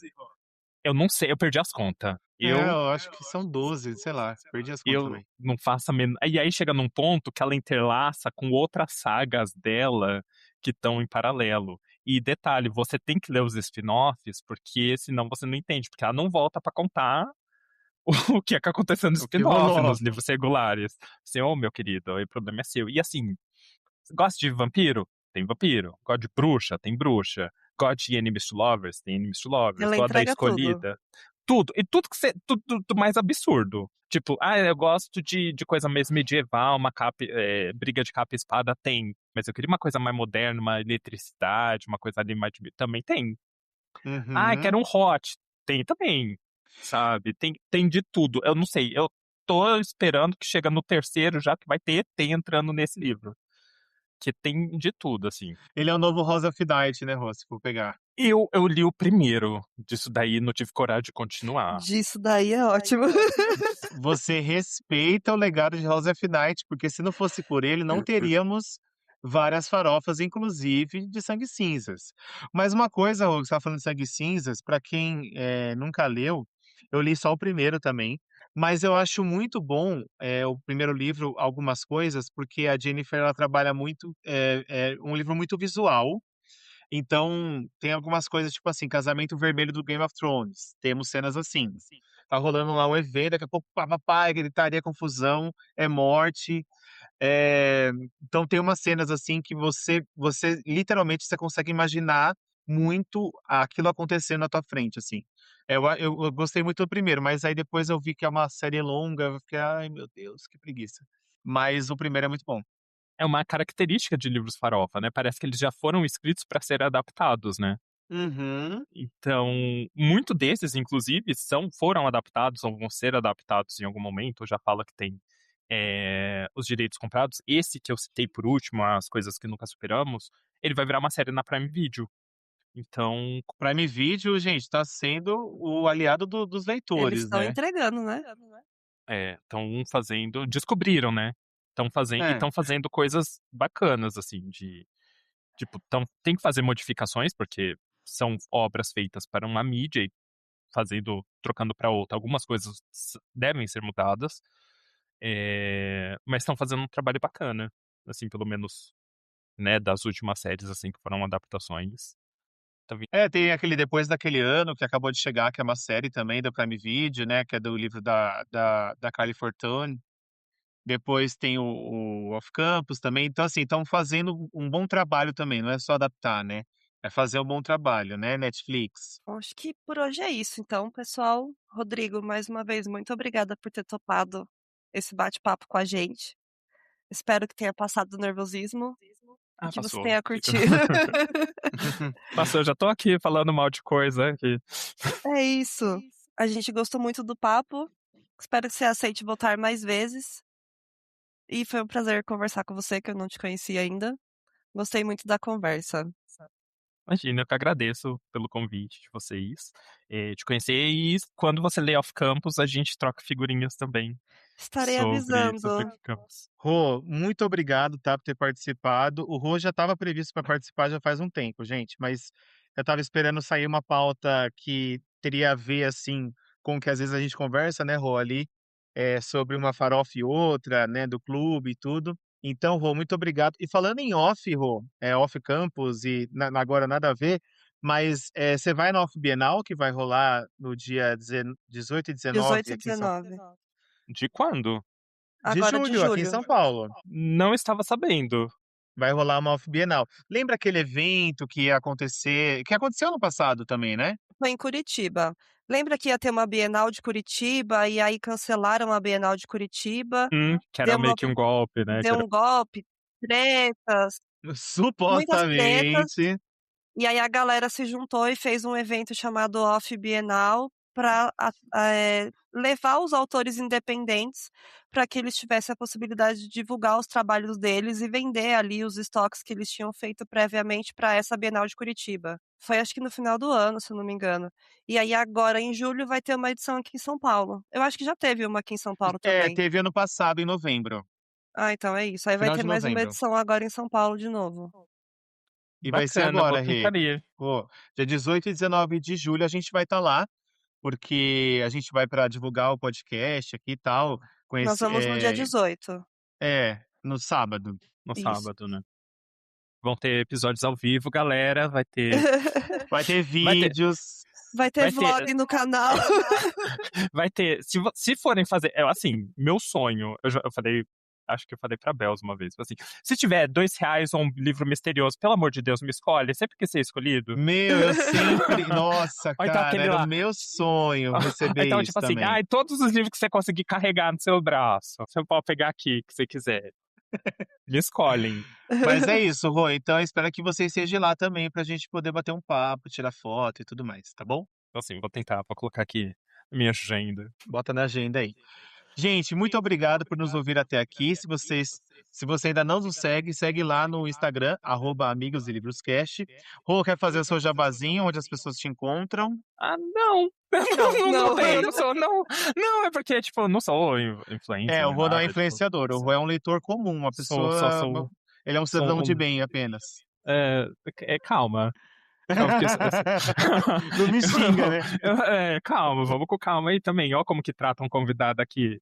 Eu não sei, eu perdi as contas. É, Eu eu acho que são 12, sei lá, perdi as contas eu também. não faço a menor. E aí chega num ponto que ela interlaça com outras sagas dela que estão em paralelo. E detalhe, você tem que ler os spin-offs, porque senão você não entende, porque ela não volta pra contar o que é que aconteceu no O que spin-off, rolou? nos livros regulares. Assim, ô meu querido, aí o problema é seu. E assim, gosta de vampiro? Tem vampiro. Gosta de bruxa? Tem bruxa. Gosta de enemies to lovers? Tem enemies to lovers. Ela Gosta da entrega tudo. escolhida? Tudo. E tudo que você. Tudo mais absurdo. Tipo, eu gosto de coisa mais medieval, uma capa, briga de capa e espada, tem. Mas eu queria uma coisa mais moderna, uma eletricidade, uma coisa ali mais. Também tem. Uhum. Quero um hot. Tem também. Sabe? Tem de tudo. Eu não sei. Eu tô esperando que chega no terceiro já que vai ter ET entrando nesse livro. porque tem de tudo, assim. Ele é o novo House of Night, né, Rô, se for pegar. Eu li o primeiro, disso daí não tive coragem de continuar. Disso daí é ótimo. Você respeita o legado de House of Night, porque se não fosse por ele, não teríamos várias farofas, inclusive de Sangue Cinzas. Mas uma coisa, Rô, que você estava falando de Sangue Cinzas, para quem, nunca leu, eu li só o primeiro também, mas eu acho muito bom, o primeiro livro, algumas coisas, porque a Jennifer ela trabalha muito, é um livro muito visual, então, tem algumas coisas, tipo assim, casamento vermelho do Game of Thrones, temos cenas assim. Tá rolando lá um evento, daqui a pouco pá, gritaria, confusão, é morte. Eh, então tem umas cenas, assim, que você literalmente você consegue imaginar muito aquilo acontecendo na tua frente, assim. Eu gostei muito do primeiro, mas aí depois eu vi que é uma série longa, eu fiquei: "Ai meu Deus, que preguiça". Mas o primeiro é muito bom. É uma característica de livros farofa, né, parece que eles já foram escritos para serem adaptados, né. Uhum. Então, muito desses inclusive foram adaptados ou vão ser adaptados em algum momento, já fala que tem, os direitos comprados. Esse que eu citei por último, As Coisas que Nunca Superamos, ele vai virar uma série na Prime Video. Então, Prime Video, gente, tá sendo o aliado dos Eles leitores, estão né. entregando, né. estão fazendo descobriram, né, É. estão fazendo coisas bacanas, assim, de tipo, tem que fazer modificações, porque são obras feitas para uma mídia e trocando para outra, algumas coisas devem ser mudadas, mas estão fazendo um trabalho bacana, assim, pelo menos, né, das últimas séries, assim, que foram adaptações. Tá vi É, tem aquele Depois Daquele Ano, que acabou de chegar, que é uma série também do Prime Video, né, que é do livro da Carly Fortune. Depois tem o Off Campus também. Então, assim, estão fazendo um bom trabalho também, não é só adaptar, né, é fazer um bom trabalho, né, Netflix. Acho que por hoje é isso então, pessoal. Rodrigo, mais uma vez, muito obrigada por ter topado esse bate-papo com a gente. Espero que tenha passado o nervosismo e que você passou. tenha curtido. Passou, eu já tô aqui falando mal de coisa aqui. É isso. A gente gostou muito do papo. Espero que você aceite voltar mais vezes. E foi um prazer conversar com você, que eu não te conhecia ainda. Gostei muito da conversa. Imagina, eu que agradeço pelo convite de vocês, te conhecer e quando você ler Off Campus, a gente troca figurinhas também Estarei sobre avisando. Campus. Rô, muito obrigado, tá, por ter participado. O Rô já estava previsto para participar já faz um tempo, gente, mas eu estava esperando sair uma pauta que teria a ver, assim, com o que às vezes a gente conversa, né, Rô, ali, sobre uma farofa e outra, né, do clube e tudo. Então, Rô, muito obrigado. E falando em off, Rô, off campus e agora nada a ver, mas você vai na Off Bienal que vai rolar no dia 18 e 19 18 e aqui em São 19. De quando? de Agora de julho, aqui em julho. São Paulo. Não estava sabendo. Vai rolar uma Off Bienal. Lembra aquele evento que ia acontecer que aconteceu ano passado também, né? Foi em Curitiba. Lembra que ia ter uma Bienal de Curitiba e aí cancelaram a Bienal de Curitiba, Que era deu meio uma que um golpe, né, que deu era um golpe, tretas, muitas tretas. Supostamente. E aí a galera se juntou e fez um evento chamado Off Bienal para levar os autores independentes para que eles tivessem a possibilidade de divulgar os trabalhos deles e vender ali os estoques que eles tinham feito previamente para essa Bienal de Curitiba. Foi acho que no final do ano, se eu não me engano. E aí agora em julho vai ter uma edição aqui em São Paulo. Eu acho que já teve uma aqui em São Paulo É, também. teve ano passado, em novembro, Ah, então é isso. Aí vai final ter de mais uma novembro. edição agora em São Paulo de novo. E vai ser bacana, vou agora, tentar Rê. ir. Ó, dia 18 e 19 de julho a gente vai estar lá, porque a gente vai para divulgar o podcast aqui e tal, Nós vamos no dia 18. no sábado. No Isso. sábado, né. Vão ter episódios ao vivo, galera, vai ter Vai ter vai ter vídeos. Vai ter vai ter vlog no canal. vai ter se forem fazer assim, meu sonho, eu falei acho que eu falei pra Bels uma vez, assim: "Se tiver R$ 2 ou um livro misterioso, pelo amor de Deus, me escolhe, sempre quis ser escolhido". Meu, eu sempre nossa, Ou então cara, aquele era o lá meu sonho receber então, isso tipo assim: também. "Ai, todos os livros que você conseguir carregar no seu braço, você pode pegar aqui, que você quiser, me escolhem". Mas é isso, Rô, então eu espero que você esteja lá também pra gente poder bater um papo, tirar foto e tudo mais, tá bom? Então assim, vou colocar aqui na minha agenda. Bota na agenda aí. Gente, muito obrigado por nos ouvir até aqui. Se você ainda não nos segue, segue lá no Instagram, @amigos e livroscast. Rô, quer fazer o seu jabazinho, onde as pessoas te encontram? Ah, não. Não, Não Não. tem, eu não sou não. Não, é porque, tipo, eu não sou influencer é, o nem Rô não é nada, tipo, influenciador, o Rô é um leitor comum, uma sou só pessoa sou ele é um sou cidadão de um bem apenas. calma. Calma, porque Não me xinga, né. calma, vamos com calma aí também. Ó como que trata um convidado aqui.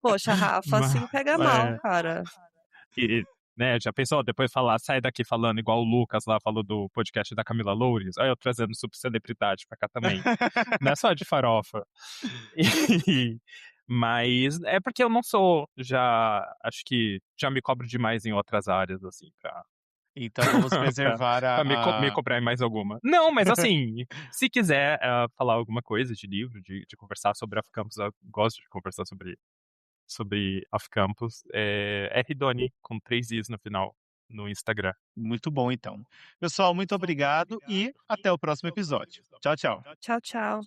Poxa, Rafa, Ma assim pega mal, é, cara. e, né, já pensou depois falar: "Sai daqui falando igual o Lucas lá falou do podcast da Camila Loures", aí eu trazendo super celebridade pra cá também. Não é só de farofa. E mas é porque eu não sou já acho que já me cobro demais em outras áreas, assim, pra Então vamos pra preservar pra me a cobrar em mais alguma. Não, mas assim, se quiser, falar alguma coisa de livro, de conversar sobre off-campus, eu gosto de conversar sobre off-campus, é Rdoni, com 3 i's no final, no Instagram. muito bom então. Pessoal, muito obrigado e até o próximo episódio. Tchau, tchau. Tchau, tchau.